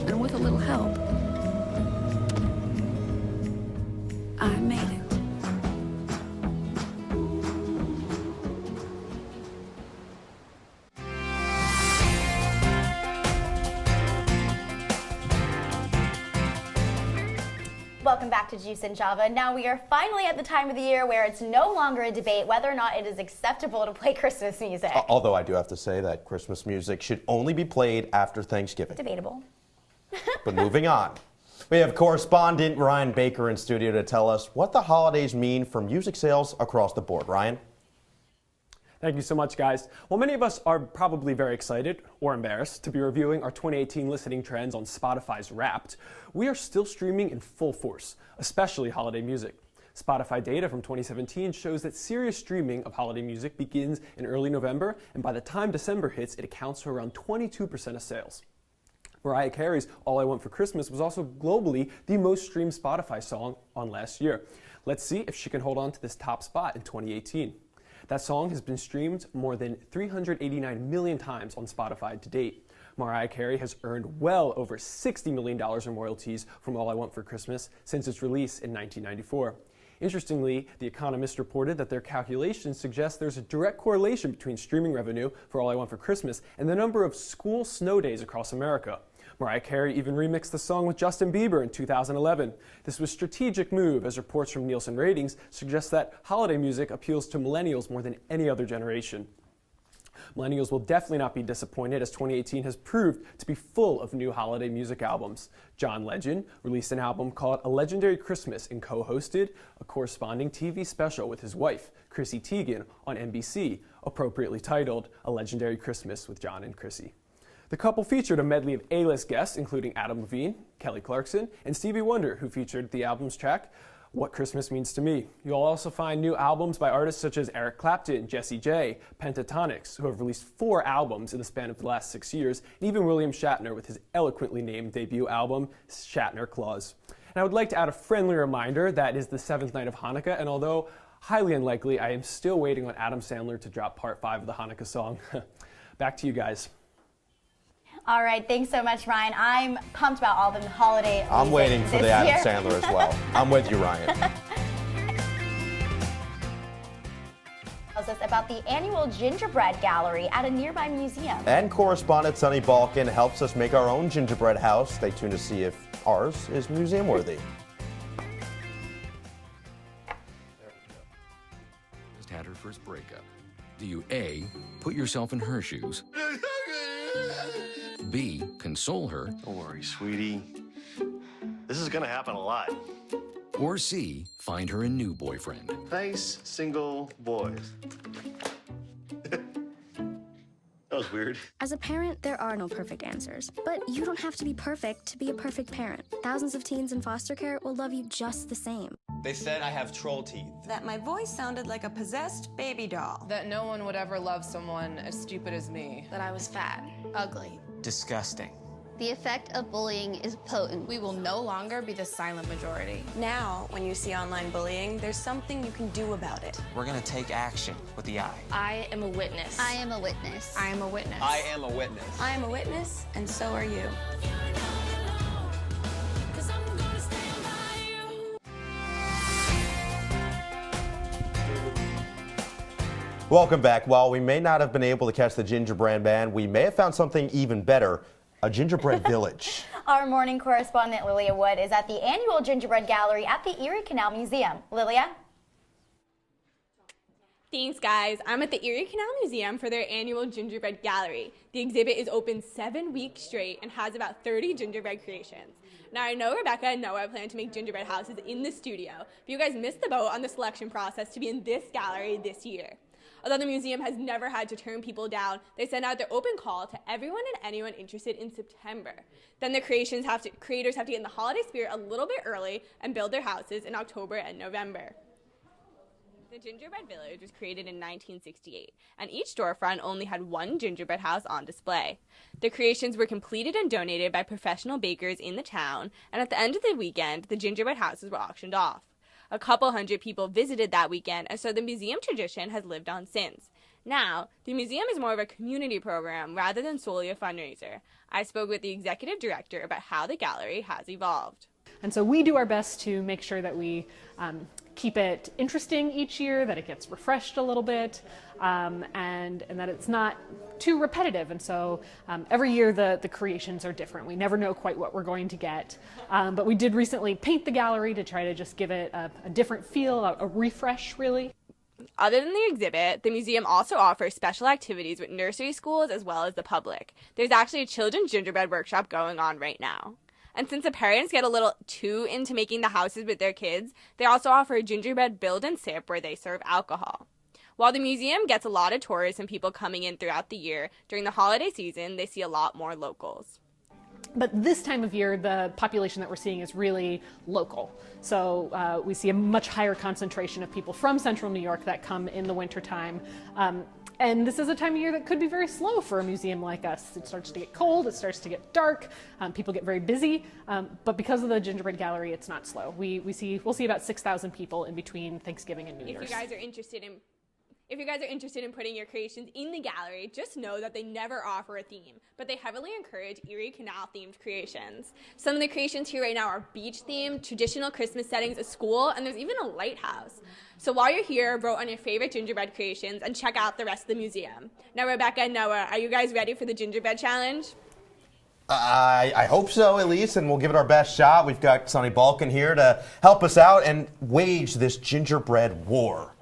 Speaker 25: And with a little help, I made it.
Speaker 15: Welcome back to
Speaker 1: to Juice and Java. Now we are finally at the time of the year where it's no longer a debate whether or not it is acceptable to play Christmas music.
Speaker 5: Although I do have to say that Christmas music should only be played after Thanksgiving.
Speaker 1: Debatable.
Speaker 5: But moving on. We have correspondent Ryan Baker in studio to tell us what the holidays mean for music sales across the board. Ryan?
Speaker 3: Thank you so much, guys. Well, many of us are probably very excited or embarrassed to be reviewing our 2018 listening trends on Spotify's Wrapped. We are still streaming in full force, especially holiday music. Spotify data from 2017 shows that serious streaming of holiday music begins in early November, and by the time December hits, it accounts for around 22% of sales. Mariah Carey's All I Want for Christmas was also globally the most streamed Spotify song on last year. Let's see if she can hold on to this top spot in 2018. That song has been streamed more than 389 million times on Spotify to date. Mariah Carey has earned well over $60 million in royalties from All I Want for Christmas since its release in 1994. Interestingly, The Economist reported that their calculations suggest there's a direct correlation between streaming revenue for All I Want for Christmas and the number of school snow days across America. Mariah Carey even remixed the song with Justin Bieber in 2011. This was a strategic move, as reports from Nielsen Ratings suggest that holiday music appeals to millennials more than any other generation. Millennials will definitely not be disappointed, as 2018 has proved to be full of new holiday music albums. John Legend released an album called A Legendary Christmas and co-hosted a corresponding TV special with his wife, Chrissy Teigen, on NBC, appropriately titled A Legendary Christmas with John and Chrissy. The couple featured a medley of A-list guests, including Adam Levine, Kelly Clarkson, and Stevie Wonder, who featured the album's track, What Christmas Means to Me. You'll also find new albums by artists such as Eric Clapton, Jessie J, Pentatonix, who have released 4 albums in the span of the last 6 years, and even William Shatner with his eloquently named debut album, Shatner Claus. And I would like to add a friendly reminder that it is the 7th night of Hanukkah, and although highly unlikely, I am still waiting on Adam Sandler to drop part 5 of the Hanukkah song. Back to you guys.
Speaker 1: All right, thanks so much, Ryan. I'm pumped about all the holiday
Speaker 5: I'm waiting for the Adam
Speaker 1: year.
Speaker 5: Sandler as well. I'm with you, Ryan.
Speaker 1: Tells us about the annual gingerbread gallery at a nearby museum.
Speaker 5: And correspondent Sunny Balkin helps us make our own gingerbread house. Stay tuned to see if ours is museum worthy.
Speaker 18: Just had her first breakup. Do you A, put yourself in her shoes? B, console her?
Speaker 9: Don't worry, sweetie. This is gonna happen a lot.
Speaker 18: Or C, find her a new boyfriend?
Speaker 9: Nice, single boys. That was weird.
Speaker 11: As a parent, there are no perfect answers. But you don't have to be perfect to be a perfect parent. Thousands of teens in foster care will love you just the same.
Speaker 12: They said I have troll teeth.
Speaker 14: That my voice sounded like a possessed baby doll.
Speaker 7: That no one would ever love someone as stupid as me.
Speaker 26: That I was fat, ugly.
Speaker 12: Disgusting.
Speaker 26: The effect of bullying is potent. We will no longer be the silent majority.
Speaker 14: Now, when you see online bullying, there's something you can do about it.
Speaker 12: We're gonna take action with the I.
Speaker 26: I am a witness. I am a witness.
Speaker 7: I am a witness.
Speaker 12: I am a witness.
Speaker 14: I am a witness, and so are you.
Speaker 5: Welcome back. While we may not have been able to catch the gingerbread man, we may have found something even better, a gingerbread village.
Speaker 1: Our morning correspondent Lilia Wood is at the annual gingerbread gallery at the Erie Canal Museum. Lilia?
Speaker 27: Thanks, guys. I'm at the Erie Canal Museum for their annual gingerbread gallery. The exhibit is open 7 weeks straight and has about 30 gingerbread creations. Now, I know Rebecca and Noah plan to make gingerbread houses in the studio, but you guys missed the boat on the selection process to be in this gallery this year. Although the museum has never had to turn people down, they send out their open call to everyone and anyone interested in September. Then the creators have to get in the holiday spirit a little bit early and build their houses in October and November. The Gingerbread Village was created in 1968, and each storefront only had one gingerbread house on display. The creations were completed and donated by professional bakers in the town, and at the end of the weekend, the gingerbread houses were auctioned off. A couple hundred people visited that weekend, and so the museum tradition has lived on since. Now, the museum is more of a community program rather than solely a fundraiser. I spoke with the executive director about how the gallery has evolved.
Speaker 6: And so we do our best to make sure that we
Speaker 4: keep it interesting each year, that it gets refreshed a little bit, and that it's not too repetitive. And so every year the creations are different. We never know quite what we're going to get. But we did recently paint the gallery to try to just give it a different feel, a refresh really.
Speaker 27: Other than the exhibit, the museum also offers special activities with nursery schools as well as the public. There's actually a children's gingerbread workshop going on right now. And since the parents get a little too into making the houses with their kids, they also offer a gingerbread build and sip where they serve alcohol. While the museum gets a lot of tourists and people coming in throughout the year, during the holiday season, they see a lot more locals.
Speaker 4: But this time of year, the population that we're seeing is really local. So we see a much higher concentration of people from central New York that come in the wintertime. And this is a time of year that could be very slow for a museum like us. It starts to get cold, it starts to get dark, people get very busy, but because of the gingerbread gallery, it's not slow. We'll see about 6,000 people in between Thanksgiving and New Year's.
Speaker 27: If you guys are interested in putting your creations in the gallery, just know that they never offer a theme, but they heavily encourage Erie Canal themed creations. Some of the creations here right now are beach themed, traditional Christmas settings, a school, and there's even a lighthouse. So while you're here, vote on your favorite gingerbread creations and check out the rest of the museum. Now, Rebecca and Noah, are you guys ready for the gingerbread challenge?
Speaker 5: I hope so, at least, and we'll give it our best shot. We've got Sonny Balkin here to help us out and wage this gingerbread war.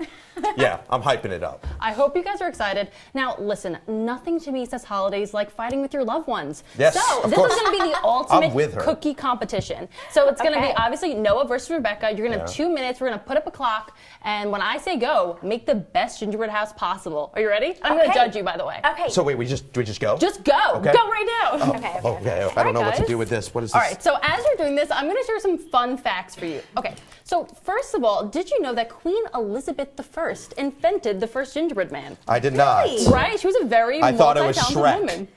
Speaker 5: Yeah, I'm hyping it up.
Speaker 10: I hope you guys are excited. Now, listen, nothing to me says holidays like fighting with your loved ones.
Speaker 5: Yes,
Speaker 10: so
Speaker 5: of
Speaker 10: this
Speaker 5: course.
Speaker 10: is going to be the ultimate
Speaker 5: her.
Speaker 10: cookie competition. So it's going to be obviously Noah versus Rebecca. You're going to have 2 minutes. We're going to put up a clock, and when I say go, make the best gingerbread house possible. Are you ready? I'm going to judge you, by the way.
Speaker 1: Okay.
Speaker 5: So wait, do we just go?
Speaker 10: Just go.
Speaker 5: Okay.
Speaker 10: Go right now.
Speaker 5: Oh, okay. I don't know what to do with this. What is this?
Speaker 10: All right, so as you're doing this, I'm going to share some fun facts for you. Okay, so first of all, did you know that Queen Elizabeth I invented the first gingerbread man?
Speaker 5: I did not.
Speaker 10: Right? She was a very
Speaker 5: I thought it was
Speaker 10: multi-talented
Speaker 5: Shrek.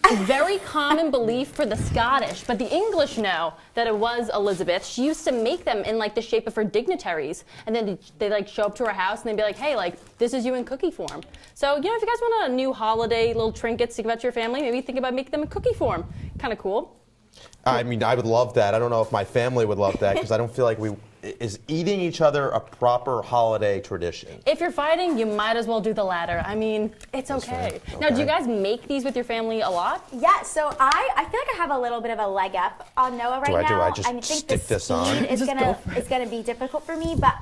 Speaker 10: woman. Very common belief for the Scottish, but the English know that it was Elizabeth. She used to make them in like the shape of her dignitaries, and then they like show up to her house and they'd be like, hey, like this is you in cookie form. So if you guys want a new holiday little trinkets to give out to your family, maybe think about making them in cookie form. Kind of cool.
Speaker 5: I mean, I would love that. I don't know if my family would love that because I don't feel like is eating each other a proper holiday tradition.
Speaker 10: If you're fighting, you might as well do the latter. I mean, it's okay. Now, do you guys make these with your family a lot?
Speaker 1: Yeah, so I feel like I have a little bit of a leg up on Noah right now.
Speaker 5: Do I just
Speaker 1: think
Speaker 5: stick
Speaker 1: the
Speaker 5: this on?
Speaker 1: It's gonna be difficult for me, but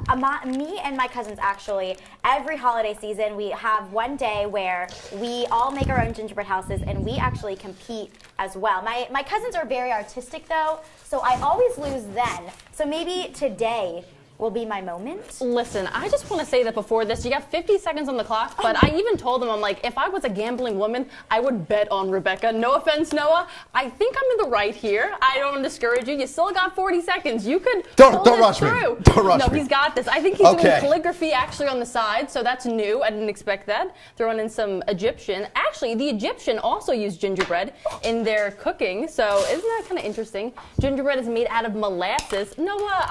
Speaker 1: me and my cousins actually, every holiday season, we have one day where we all make our own gingerbread houses and we actually compete as well. My cousins are very artistic though, so I always lose then. So maybe today will be my moment.
Speaker 10: Listen, I just want to say that before this, you got 50 seconds on the clock, but I even told them, I'm like, if I was a gambling woman, I would bet on Rebecca. No offense, Noah. I think I'm in the right here. I don't want to discourage you. You still got 40 seconds. You could
Speaker 5: Don't rush me. Don't rush me.
Speaker 10: No, he's got this. I think he's doing calligraphy actually on the side, so that's new. I didn't expect that. Throwing in some Egyptian. Actually, the Egyptian also used gingerbread in their cooking, so isn't that kind of interesting? Gingerbread is made out of molasses. Noah,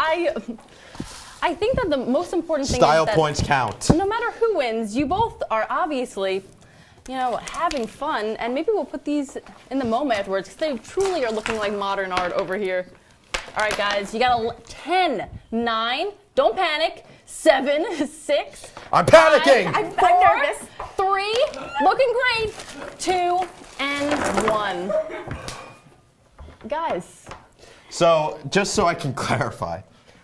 Speaker 10: I think that the most important thing is that
Speaker 5: points count.
Speaker 10: No matter who wins, you both are obviously, having fun, and maybe we'll put these in the MoMA afterwards because they truly are looking like modern art over here. All right, guys, you got 10, 9, don't panic, 7, 6.
Speaker 5: I'm panicking.
Speaker 10: 4, 3, looking great, 2, and 1. Guys.
Speaker 5: So, just so I can clarify,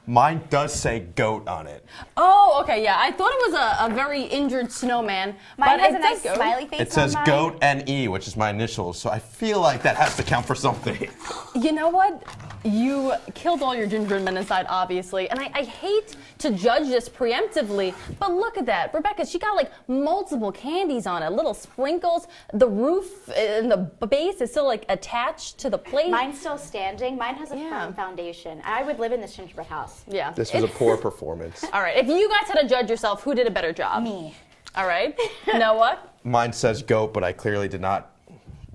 Speaker 5: mine does say goat on it.
Speaker 10: Oh, okay, yeah. I thought it was a very injured snowman.
Speaker 1: Mine
Speaker 10: but
Speaker 1: has
Speaker 10: it
Speaker 1: a nice
Speaker 10: goat.
Speaker 1: smiley face.
Speaker 5: It says goat and E, which is my initials, so I feel like that has to count for something.
Speaker 10: You know what? You killed all your gingerbread men inside, obviously, and I hate to judge this preemptively, but look at that. Rebecca, she got like multiple candies on it, little sprinkles. The roof and the base is still like attached to the plate.
Speaker 1: Mine's still standing. Mine has a firm foundation. I would live in this gingerbread house.
Speaker 10: Yeah.
Speaker 5: This was a poor performance.
Speaker 10: All right, if you guys had to judge yourself, who did a better job?
Speaker 1: Me.
Speaker 10: All right. Noah?
Speaker 5: Mine says goat, but I clearly did not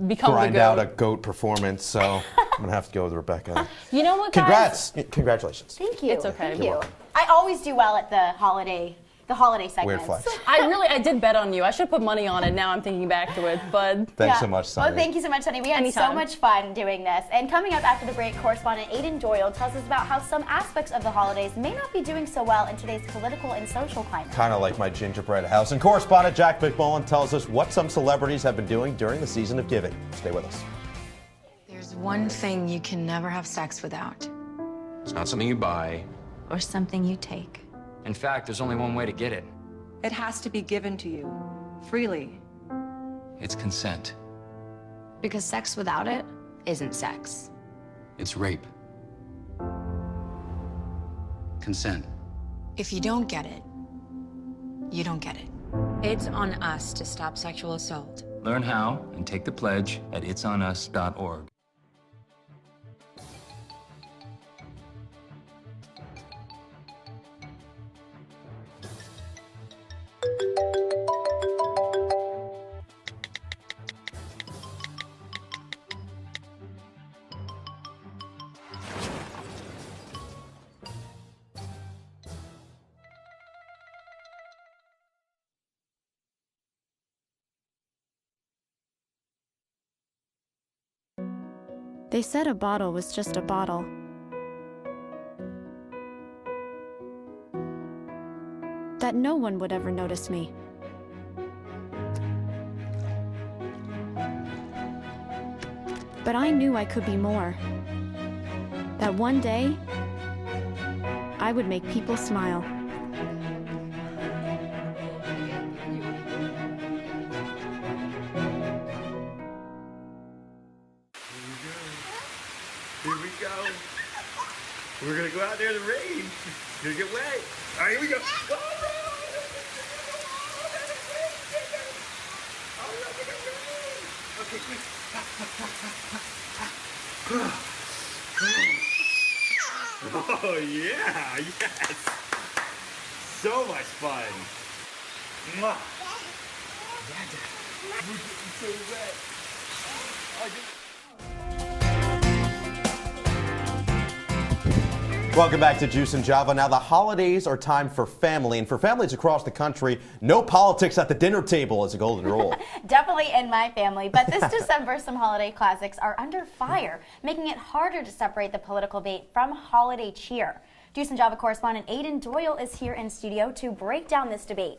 Speaker 10: become
Speaker 5: grind out a goat performance, so I'm going to have to go with Rebecca.
Speaker 10: You know what, guys?
Speaker 5: Congratulations.
Speaker 1: Thank you.
Speaker 10: It's okay.
Speaker 1: Thank you. I always do well at the holiday the holiday segments.
Speaker 5: Weird flex.
Speaker 10: I did bet on you. I should have put money on it. Now I'm thinking back to it, but
Speaker 5: Thanks so much, Sunny.
Speaker 1: Well, thank you so much, Sunny. We had so much fun doing this. And coming up after the break, correspondent Aidan Doyle tells us about how some aspects of the holidays may not be doing so well in today's political and social climate.
Speaker 5: Kind of like my gingerbread house. And correspondent Jack McMullen tells us what some celebrities have been doing during the season of giving. Stay with us.
Speaker 16: There's one thing you can never have sex without.
Speaker 18: It's not something you buy.
Speaker 16: Or something you take.
Speaker 18: In fact, there's only one way to get it.
Speaker 17: It has to be given to you, freely.
Speaker 18: It's consent.
Speaker 16: Because sex without it isn't sex.
Speaker 18: It's rape. Consent.
Speaker 16: If you don't get it, you don't get it. It's on us to stop sexual assault.
Speaker 18: Learn how and take the pledge at itsonus.org.
Speaker 19: They said a bottle was just a bottle. That no one would ever notice me. But I knew I could be more. That one day, I would make people smile.
Speaker 20: Here we go. We're gonna go out there in the rain. It's gonna get wet. All right, here we go. Okay, quick. Oh yeah, yes. So much fun. Mwah. We're getting so wet.
Speaker 5: Welcome back to Juice and Java. Now, the holidays are time for family, and for families across the country, no politics at the dinner table is a golden rule.
Speaker 1: Definitely in my family, but this December, some holiday classics are under fire, making it harder to separate the political debate from holiday cheer. Juice and Java correspondent Aidan Doyle is here in studio to break down this debate.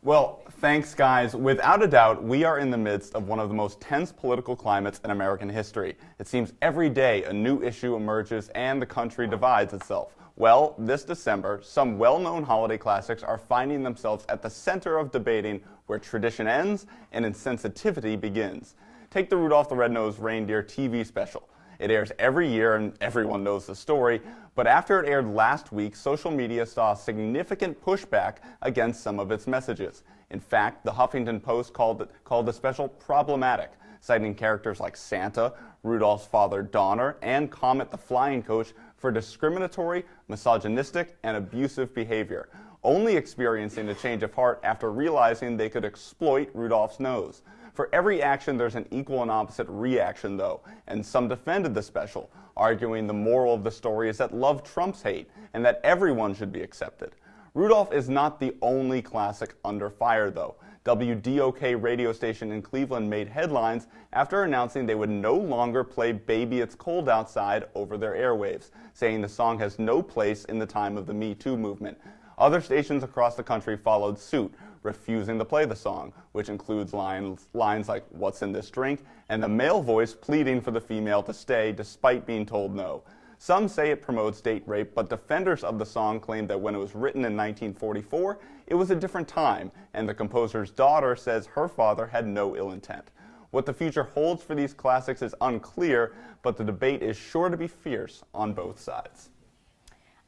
Speaker 21: Well, thanks, guys. Without a doubt, we are in the midst of one of the most tense political climates in American history. It seems every day a new issue emerges and the country divides itself. Well, this December, some well-known holiday classics are finding themselves at the center of debating where tradition ends and insensitivity begins. Take the Rudolph the Red-Nosed Reindeer TV special. It airs every year and everyone knows the story, but after it aired last week, social media saw significant pushback against some of its messages. In fact, the Huffington Post called the special problematic, citing characters like Santa, Rudolph's father Donner, and Comet the Flying Coach for discriminatory, misogynistic, and abusive behavior, only experiencing a change of heart after realizing they could exploit Rudolph's nose. For every action, there's an equal and opposite reaction, though, and some defended the special, arguing the moral of the story is that love trumps hate and that everyone should be accepted. Rudolph is not the only classic under fire, though. WDOK radio station in Cleveland made headlines after announcing they would no longer play Baby It's Cold Outside over their airwaves, saying the song has no place in the time of the Me Too movement. Other stations across the country followed suit, refusing to play the song, which includes lines like "What's in this drink?" and the male voice pleading for the female to stay despite being told no. Some say it promotes date rape, but defenders of the song claim that when it was written in 1944, it was a different time, and the composer's daughter says her father had no ill intent. What the future holds for these classics is unclear, but the debate is sure to be fierce on both sides.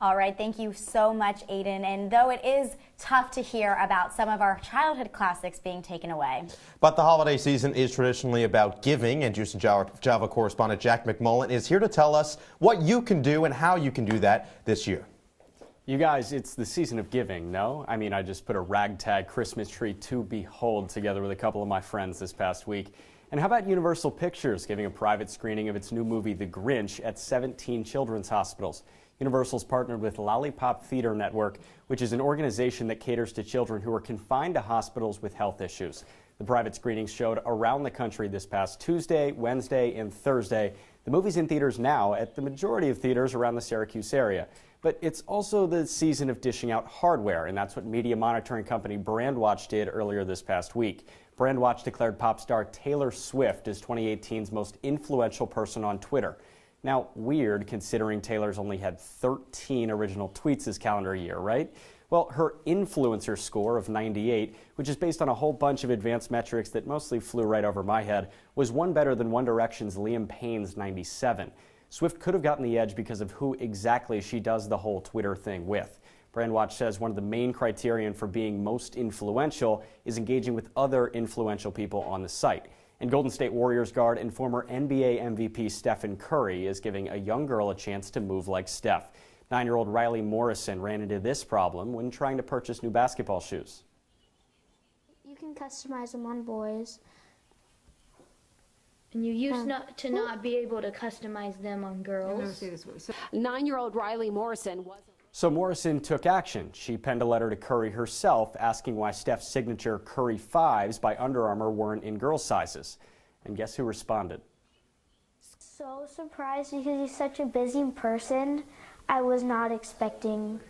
Speaker 1: All right, thank you so much, Aidan. And though it is tough to hear about some of our childhood classics being taken away.
Speaker 5: But the holiday season is traditionally about giving, and Juice and Java correspondent Jack McMullen is here to tell us what you can do and how you can do that this year.
Speaker 22: You guys, it's the season of giving, no? I mean, I just put a ragtag Christmas tree to behold together with a couple of my friends this past week. And how about Universal Pictures giving a private screening of its new movie, The Grinch, at 17 children's hospitals? Universal's partnered with Lollipop Theater Network, which is an organization that caters to children who are confined to hospitals with health issues. The private screenings showed around the country this past Tuesday, Wednesday, and Thursday. The movie's in theaters now at the majority of theaters around the Syracuse area. But it's also the season of dishing out hardware, and that's what media monitoring company Brandwatch did earlier this past week. Brandwatch declared pop star Taylor Swift as 2018's most influential person on Twitter. Now, weird considering Taylor's only had 13 original tweets this calendar year, right? Well, her influencer score of 98, which is based on a whole bunch of advanced metrics that mostly flew right over my head, was one better than One Direction's Liam Payne's 97. Swift could have gotten the edge because of who exactly she does the whole Twitter thing with. Brandwatch says one of the main criterion for being most influential is engaging with other influential people on the site. And Golden State Warriors guard and former NBA MVP Stephen Curry is giving a young girl a chance to move like Steph. 9-year-old Riley Morrison ran into this problem when trying to purchase new basketball shoes.
Speaker 2: You can customize them on boys.
Speaker 8: And you used to not be able to customize them on girls.
Speaker 13: 9-year-old Riley Morrison was...
Speaker 22: So Morrison took action. She penned a letter to Curry herself asking why Steph's signature Curry 5s by Under Armour weren't in girls' sizes. And guess who responded?
Speaker 2: So surprised because he's such a busy person. I was not expecting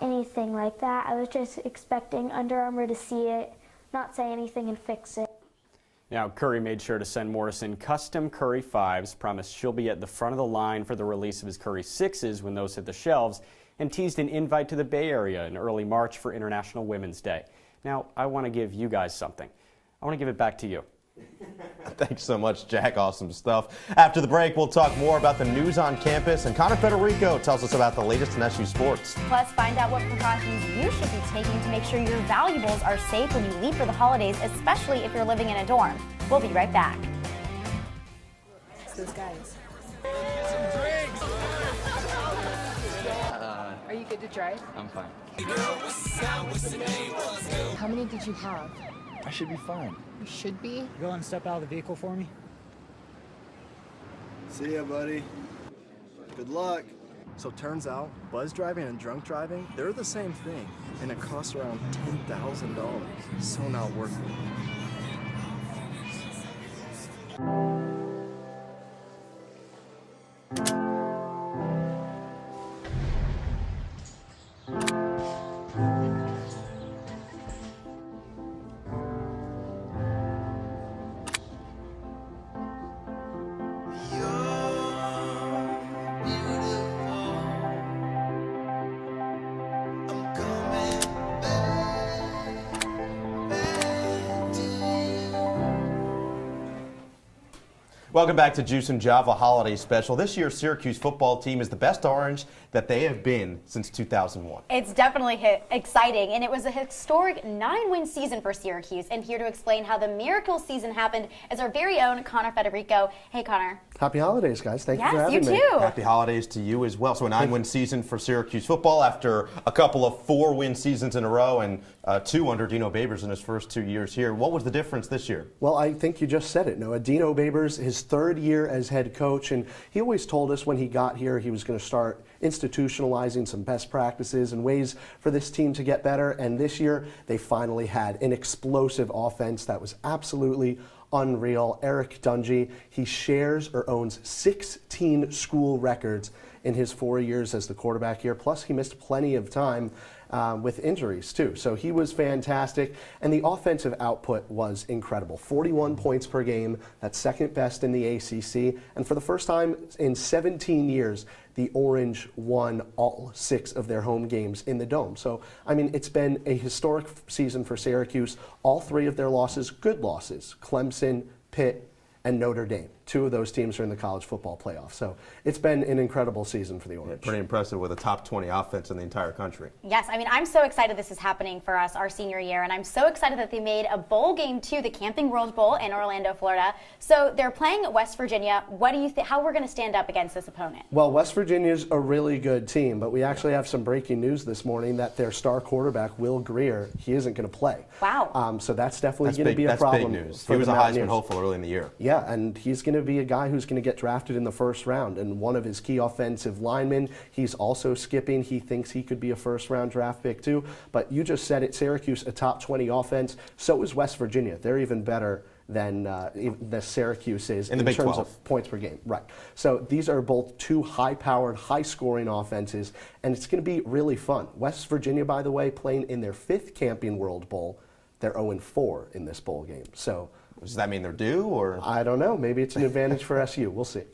Speaker 2: anything like that. I was just expecting Under Armour to see it, not say anything, and fix it.
Speaker 22: Now, Curry made sure to send Morrison custom Curry 5s, promised she'll be at the front of the line for the release of his Curry 6s when those hit the shelves, and teased an invite to the Bay Area in early March for International Women's Day. Now, I want to give you guys something. I want to give it back to you.
Speaker 5: Thanks so much, Jack. Awesome stuff. After the break, we'll talk more about the news on campus, and Connor Federico tells us about the latest in SU sports.
Speaker 1: Plus, find out what precautions you should be taking to make sure your valuables are safe when you leave for the holidays, especially if you're living in a dorm. We'll be right back.
Speaker 27: Those guys. Are you good to drive?
Speaker 15: I'm fine.
Speaker 27: How many did you have?
Speaker 15: I should be fine.
Speaker 27: You should be.
Speaker 15: Go and step out of the vehicle for me.
Speaker 23: See ya, buddy. Good luck. So turns out, buzz driving and drunk driving, they're the same thing, and it costs around $10,000. So not worth it.
Speaker 5: Welcome back to Juice and Java Holiday Special. This year's Syracuse football team is the best orange that they have been since 2001.
Speaker 1: It's definitely exciting, and it was a historic 9-win season for Syracuse. And here to explain how the miracle season happened is our very own Connor Federico. Hey, Connor.
Speaker 23: Happy holidays, guys. Thank you for having me.
Speaker 1: Yes, you too.
Speaker 5: Happy holidays to you as well. So a 9-win season for Syracuse football after a couple of 4-win seasons in a row and 2 under Dino Babers in his first 2 years here. What was the difference this year?
Speaker 23: Well, I think you just said it, Noah. Dino Babers, his 3rd year as head coach, and he always told us when he got here he was going to start institutionalizing some best practices and ways for this team to get better. And this year they finally had an explosive offense that was absolutely unreal. Eric Dungy, he shares or owns 16 school records in his 4 years as the quarterback here. Plus, he missed plenty of time with injuries, too. So he was fantastic. And the offensive output was incredible. 41 points per game. That's 2nd best in the ACC. And for the first time in 17 years, the Orange won all 6 of their home games in the Dome. So, I mean, it's been a historic season for Syracuse. All 3 of their losses, good losses. Clemson, Pitt, and Notre Dame. 2 of those teams are in the college football playoff. So it's been an incredible season for the Orange.
Speaker 5: Pretty impressive with a top 20 offense in the entire country.
Speaker 1: Yes, I mean, I'm so excited this is happening for us our senior year, and I'm so excited that they made a bowl game too, the Camping World Bowl in Orlando, Florida. So they're playing West Virginia. What do you think? How we're going to stand up against this opponent?
Speaker 23: Well, West Virginia's a really good team, but we actually have some breaking news this morning that their star quarterback, Will Greer, he isn't going to play.
Speaker 1: Wow.
Speaker 23: So that's definitely going to be a problem.
Speaker 5: That's big news. He was a Heisman hopeful early in the year.
Speaker 23: Yeah, and he's going going to be a guy who's going to get drafted in the first round. And one of his key offensive linemen, he's also skipping. He thinks he could be a first-round draft pick too. But you just said it, Syracuse, a top 20 offense. So is West Virginia. They're even better than the Syracuse is in
Speaker 5: Big
Speaker 23: terms
Speaker 5: 12.
Speaker 23: of points per game. Right. So these are both two high-powered, high-scoring offenses, and it's going to be really fun. West Virginia, by the way, playing in their 5th Camping World Bowl. They're 0-4 in this bowl game. So
Speaker 5: does that mean they're due, or?
Speaker 23: I don't know. Maybe it's an advantage for SU. We'll see.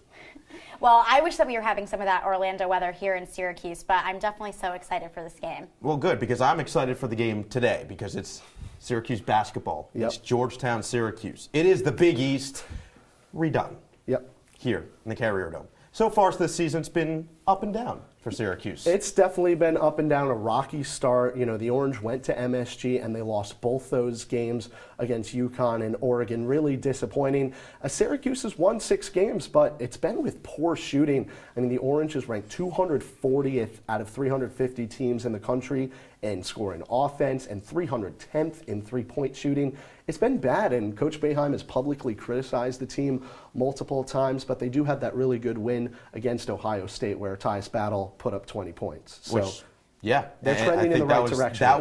Speaker 1: Well, I wish that we were having some of that Orlando weather here in Syracuse, but I'm definitely so excited for this game.
Speaker 5: Well, good, because I'm excited for the game today because it's Syracuse basketball.
Speaker 23: Yep.
Speaker 5: It's Georgetown, Syracuse. It is the Big East redone.
Speaker 23: Yep.
Speaker 5: Here in the Carrier Dome. So far this season, it's been up and down for Syracuse.
Speaker 23: It's definitely been up and down, a rocky start. You know, the Orange went to MSG and they lost both those games against UConn and Oregon. Really disappointing. Syracuse has won 6 games, but it's been with poor shooting. I mean, the Orange is ranked 240th out of 350 teams in the country in scoring offense and 310th in three-point shooting. It's been bad, and Coach Boeheim has publicly criticized the team multiple times, but they do have that really good win against Ohio State where Tyus Battle put up 20 points. So
Speaker 5: yeah,
Speaker 23: they're trending in the right direction.
Speaker 5: That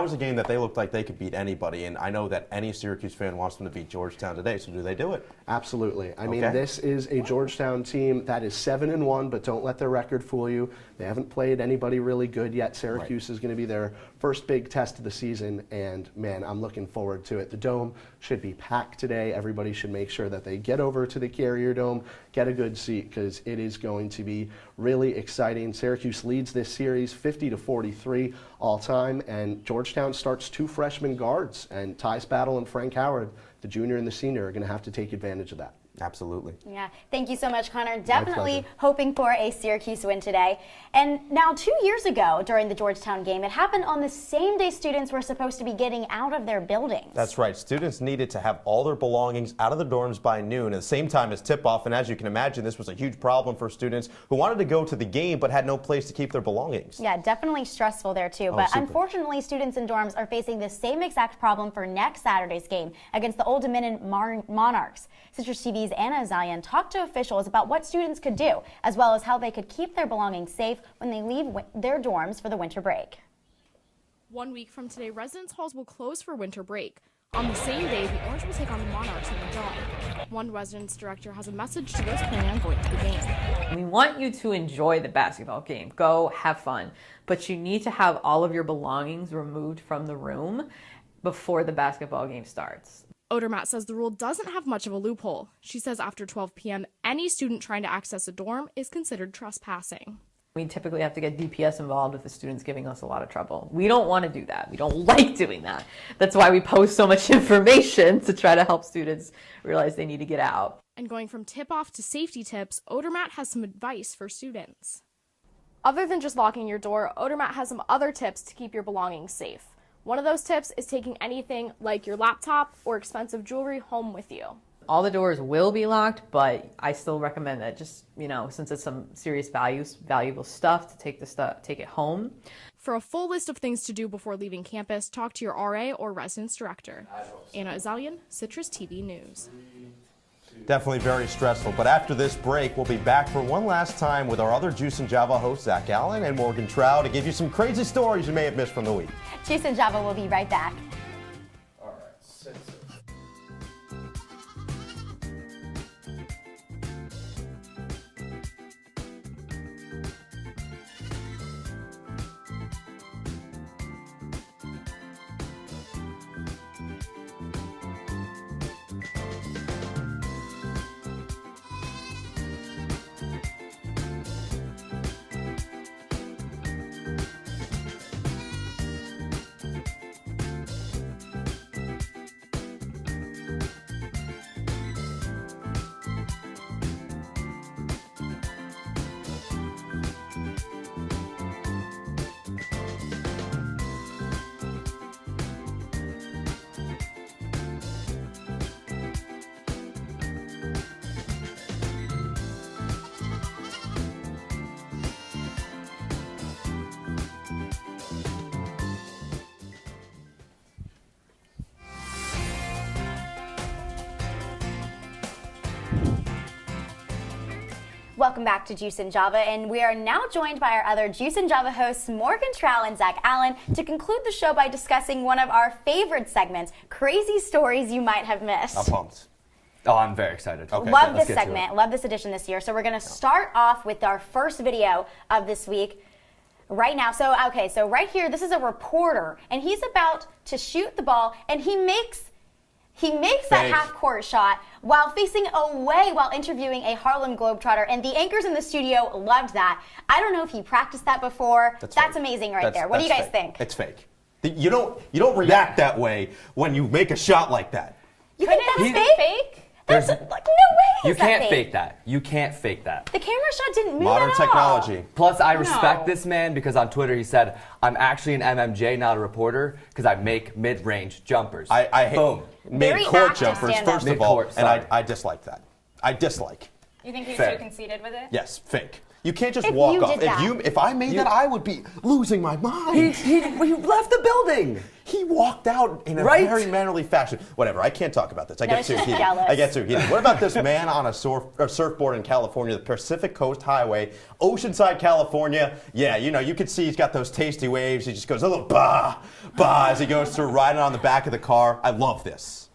Speaker 5: was a game that they looked like they could beat anybody, and I know that any Syracuse fan wants them to beat Georgetown today, so do they do it?
Speaker 23: Absolutely. I mean, this is a Georgetown team that is 7-1, but don't let their record fool you. They haven't played anybody really good yet. Syracuse is going to be their first big test of the season, and man, I'm looking forward to it. The Dome should be packed today. Everybody should make sure that they get over to the Carrier Dome, get a good seat, because it is going to be really exciting. Syracuse leads this series 50-43 all time, and Georgetown starts 2 freshman guards, and Tyus Battle and Frank Howard, the junior and the senior, are going to have to take advantage of that.
Speaker 5: Absolutely.
Speaker 1: Yeah, thank you so much, Connor. Definitely hoping for a Syracuse win today. And now 2 years ago during the Georgetown game, it happened on the same day students were supposed to be getting out of their buildings.
Speaker 5: That's right. Students needed to have all their belongings out of the dorms by noon at the same time as tip-off. And as you can imagine, this was a huge problem for students who wanted to go to the game but had no place to keep their belongings.
Speaker 1: Yeah, definitely stressful there too. But unfortunately, students in dorms are facing the same exact problem for next Saturday's game against the Old Dominion Monarchs. CitrusTV's Anna Zalian talked to officials about what students could do, as well as how they could keep their belongings safe when they leave their dorms for the winter break.
Speaker 3: 1 week from today, residence halls will close for winter break. On the same day, the Orange will take on the Monarchs in the Dome. One residence director has a message to those planning on going to the game.
Speaker 7: We want you to enjoy the basketball game. Go have fun. But you need to have all of your belongings removed from the room before the basketball game starts.
Speaker 3: Odermatt says the rule doesn't have much of a loophole. She says after 12 p.m., any student trying to access a dorm is considered trespassing.
Speaker 7: We typically have to get DPS involved if the student's giving us a lot of trouble. We don't want to do that. We don't like doing that. That's why we post so much information to try to help students realize they need to get out.
Speaker 3: And going from tip-off to safety tips, Odermatt has some advice for students. Other than just locking your door, Odermatt has some other tips to keep your belongings safe. One of those tips is taking anything like your laptop or expensive jewelry home with you.
Speaker 7: All the doors will be locked, but I still recommend that just, since it's some serious valuable stuff, to take it home.
Speaker 3: For a full list of things to do before leaving campus, talk to your RA or residence director. Anna Azalian, CitrusTV News.
Speaker 5: Definitely very stressful, but after this break, we'll be back for one last time with our other Juice and Java hosts, Zach Allen and Morgan Trow, to give you some crazy stories you may have missed from the week.
Speaker 1: Juice and Java will be right back.
Speaker 5: All right,
Speaker 1: Welcome back to Juice and Java, and we are now joined by our other Juice and Java hosts, Morgan Trowell and Zach Allen, to conclude the show by discussing one of our favorite segments, Crazy Stories You Might Have Missed.
Speaker 9: I'm pumped. Oh, I'm very excited. Okay,
Speaker 1: love this segment, love this edition this year. So we're going to start off with our first video of this week right now. So, okay, so right here, this is a reporter, and he's about to shoot the ball, and he makes that half-court shot while facing away while interviewing a Harlem Globetrotter, and the anchors in the studio loved that. I don't know if he practiced that before. That's amazing there. What do you guys think?
Speaker 5: It's fake. You don't react that way when you make a shot like that.
Speaker 1: You think that's fake? That's like, no way.
Speaker 9: You can't fake that. You can't fake that.
Speaker 1: The camera shot didn't move
Speaker 5: Modern
Speaker 1: at
Speaker 5: technology.
Speaker 1: all.
Speaker 9: Plus, I respect this man because on Twitter he said, "I'm actually an MMJ, not a reporter, because I make mid-range jumpers."
Speaker 5: I
Speaker 9: Boom.
Speaker 5: Mid-court jumpers, first of all, and I dislike that. I dislike.
Speaker 6: You think he was too conceited with it?
Speaker 5: Yes, fake. You can't just walk off. If I made that, I would be losing my mind.
Speaker 9: He left the building.
Speaker 5: He walked out in a very mannerly fashion. Whatever, I can't talk about this. I get too heated. What about this man on a surfboard in California, the Pacific Coast Highway, Oceanside, California? Yeah, you can see he's got those tasty waves. He just goes a little bah, bah as he goes through, riding on the back of the car. I love this.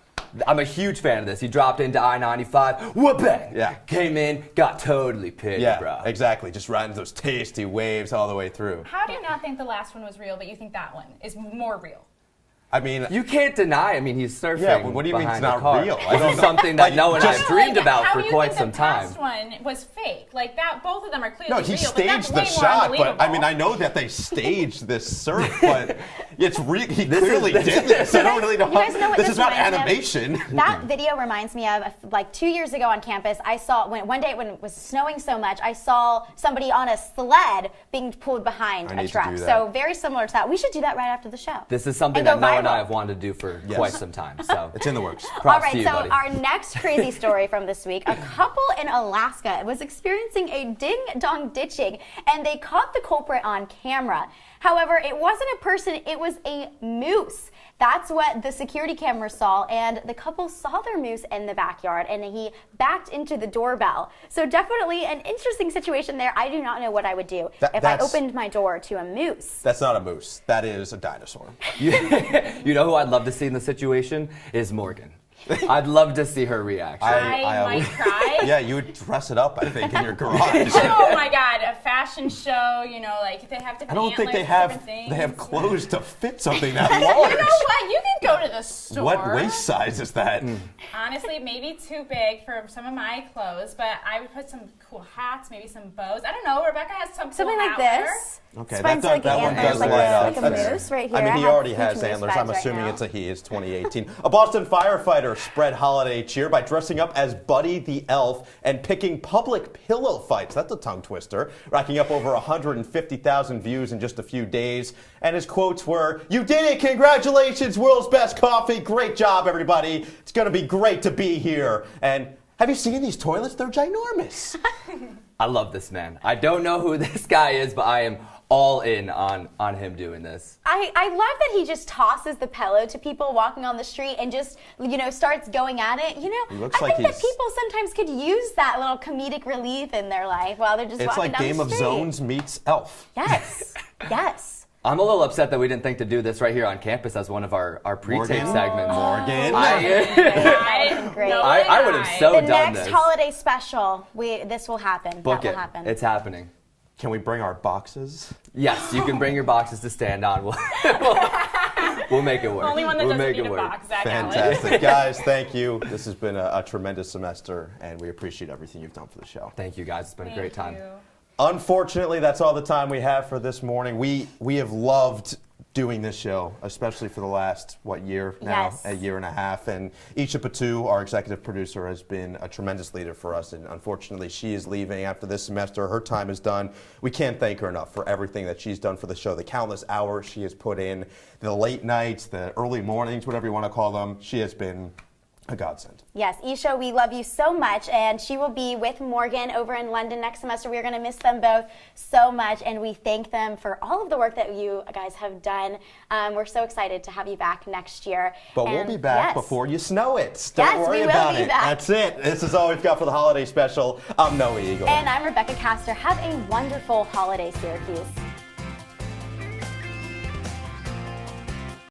Speaker 9: I'm a huge fan of this. He dropped into I-95, whoop-bang! Yeah. Came in, got totally pissed, bro.
Speaker 5: Exactly. Just riding those tasty waves all the way through.
Speaker 6: How do you not think the last one was real, but you think that one is more real?
Speaker 5: I mean,
Speaker 9: you can't deny. I mean, he's surfing.
Speaker 5: Yeah, what do you mean it's not real?
Speaker 9: This is something that Noah and I have dreamed about for quite some time.
Speaker 6: The last one was fake. Like that, both of them are clearly real.
Speaker 5: No, he staged the shot, but I mean, I know that they staged this surf, but it's he clearly did this. I don't really know.
Speaker 1: You guys know what
Speaker 5: this is not
Speaker 1: reminds me of?
Speaker 5: animation.
Speaker 1: That video reminds me of like 2 years ago on campus. I saw one day when it was snowing so much, I saw somebody on a sled being pulled behind a truck. So very similar to that. We should do that right after the show.
Speaker 9: This is something that Noah and I have wanted to do for quite some time. So
Speaker 5: it's in the works.
Speaker 9: Props
Speaker 1: to
Speaker 9: you,
Speaker 1: so
Speaker 9: buddy.
Speaker 1: Our next crazy story from this week, a couple in Alaska was experiencing a ding-dong ditching, and they caught the culprit on camera. However, it wasn't a person, it was a moose. That's what the security camera saw, and the couple saw their moose in the backyard, and he backed into the doorbell. So definitely an interesting situation there. I do not know what I would do if I opened my door to a moose.
Speaker 5: That's not a moose. That is a dinosaur.
Speaker 9: You know who I'd love to see in the situation is Morgan. I'd love to see her reaction.
Speaker 6: I might cry.
Speaker 5: Yeah, you would dress it up, I think, in your garage.
Speaker 6: Oh my God, a fashion show, like they have different
Speaker 5: I don't think they have clothes to fit something that large.
Speaker 6: You know what? You can go to the store.
Speaker 5: What waist size is that?
Speaker 6: Honestly, maybe too big for some of my clothes, but I would put some cool hats, maybe some bows. I don't know. Rebecca has something
Speaker 1: like this.
Speaker 5: Okay, that one does light up.
Speaker 1: Like a moose right here.
Speaker 5: I mean, he already has antlers. I'm assuming it's a he. It's 2018. A Boston firefighter spread holiday cheer by dressing up as Buddy the Elf and picking public pillow fights. That's a tongue twister. Racking up over 150,000 views in just a few days. And his quotes were, "You did it! Congratulations! World's best coffee! Great job, everybody! It's going to be great to be here." And have you seen these toilets? They're ginormous.
Speaker 9: I love this man. I don't know who this guy is, but I am all in on him doing this.
Speaker 1: I love that he just tosses the pillow to people walking on the street and just, starts going at it. I think that people sometimes could use that little comedic relief in their life while they're just walking down the street.
Speaker 5: It's like Game of Zones meets Elf.
Speaker 1: Yes, yes.
Speaker 9: I'm a little upset that we didn't think to do this right here on campus as one of our pre-tape segments.
Speaker 5: Morgan.
Speaker 9: I would have so done this.
Speaker 1: The next holiday special, this will happen.
Speaker 9: Book
Speaker 1: that
Speaker 9: it.
Speaker 1: will happen.
Speaker 9: It's happening.
Speaker 5: Can we bring our boxes?
Speaker 9: Yes, you can bring your boxes to stand on. We'll make it work.
Speaker 6: Only one that doesn't need a box, Zach Allen.
Speaker 5: Fantastic. Guys, thank you. This has been a tremendous semester, and we appreciate everything you've done for the show.
Speaker 9: Thank you, guys. It's been a great time.
Speaker 5: Unfortunately, that's all the time we have for this morning. We have loved doing this show, especially for the last, year now?
Speaker 1: Yes.
Speaker 5: A year and a half. And Isha Patu, our executive producer, has been a tremendous leader for us. And unfortunately, she is leaving after this semester. Her time is done. We can't thank her enough for everything that she's done for the show, the countless hours she has put in, the late nights, the early mornings, whatever you want to call them. She has been a godsend.
Speaker 1: Yes, Isha, we love you so much, and she will be with Morgan over in London next semester. We are going to miss them both so much, and we thank them for all of the work that you guys have done. We're so excited to have you back next year.
Speaker 5: But we'll be back before you snow it. Don't worry about it. That's it. This is all we've got for the holiday special. I'm Noah Eagle.
Speaker 1: And I'm Rebekah Castor. Have a wonderful holiday, Syracuse.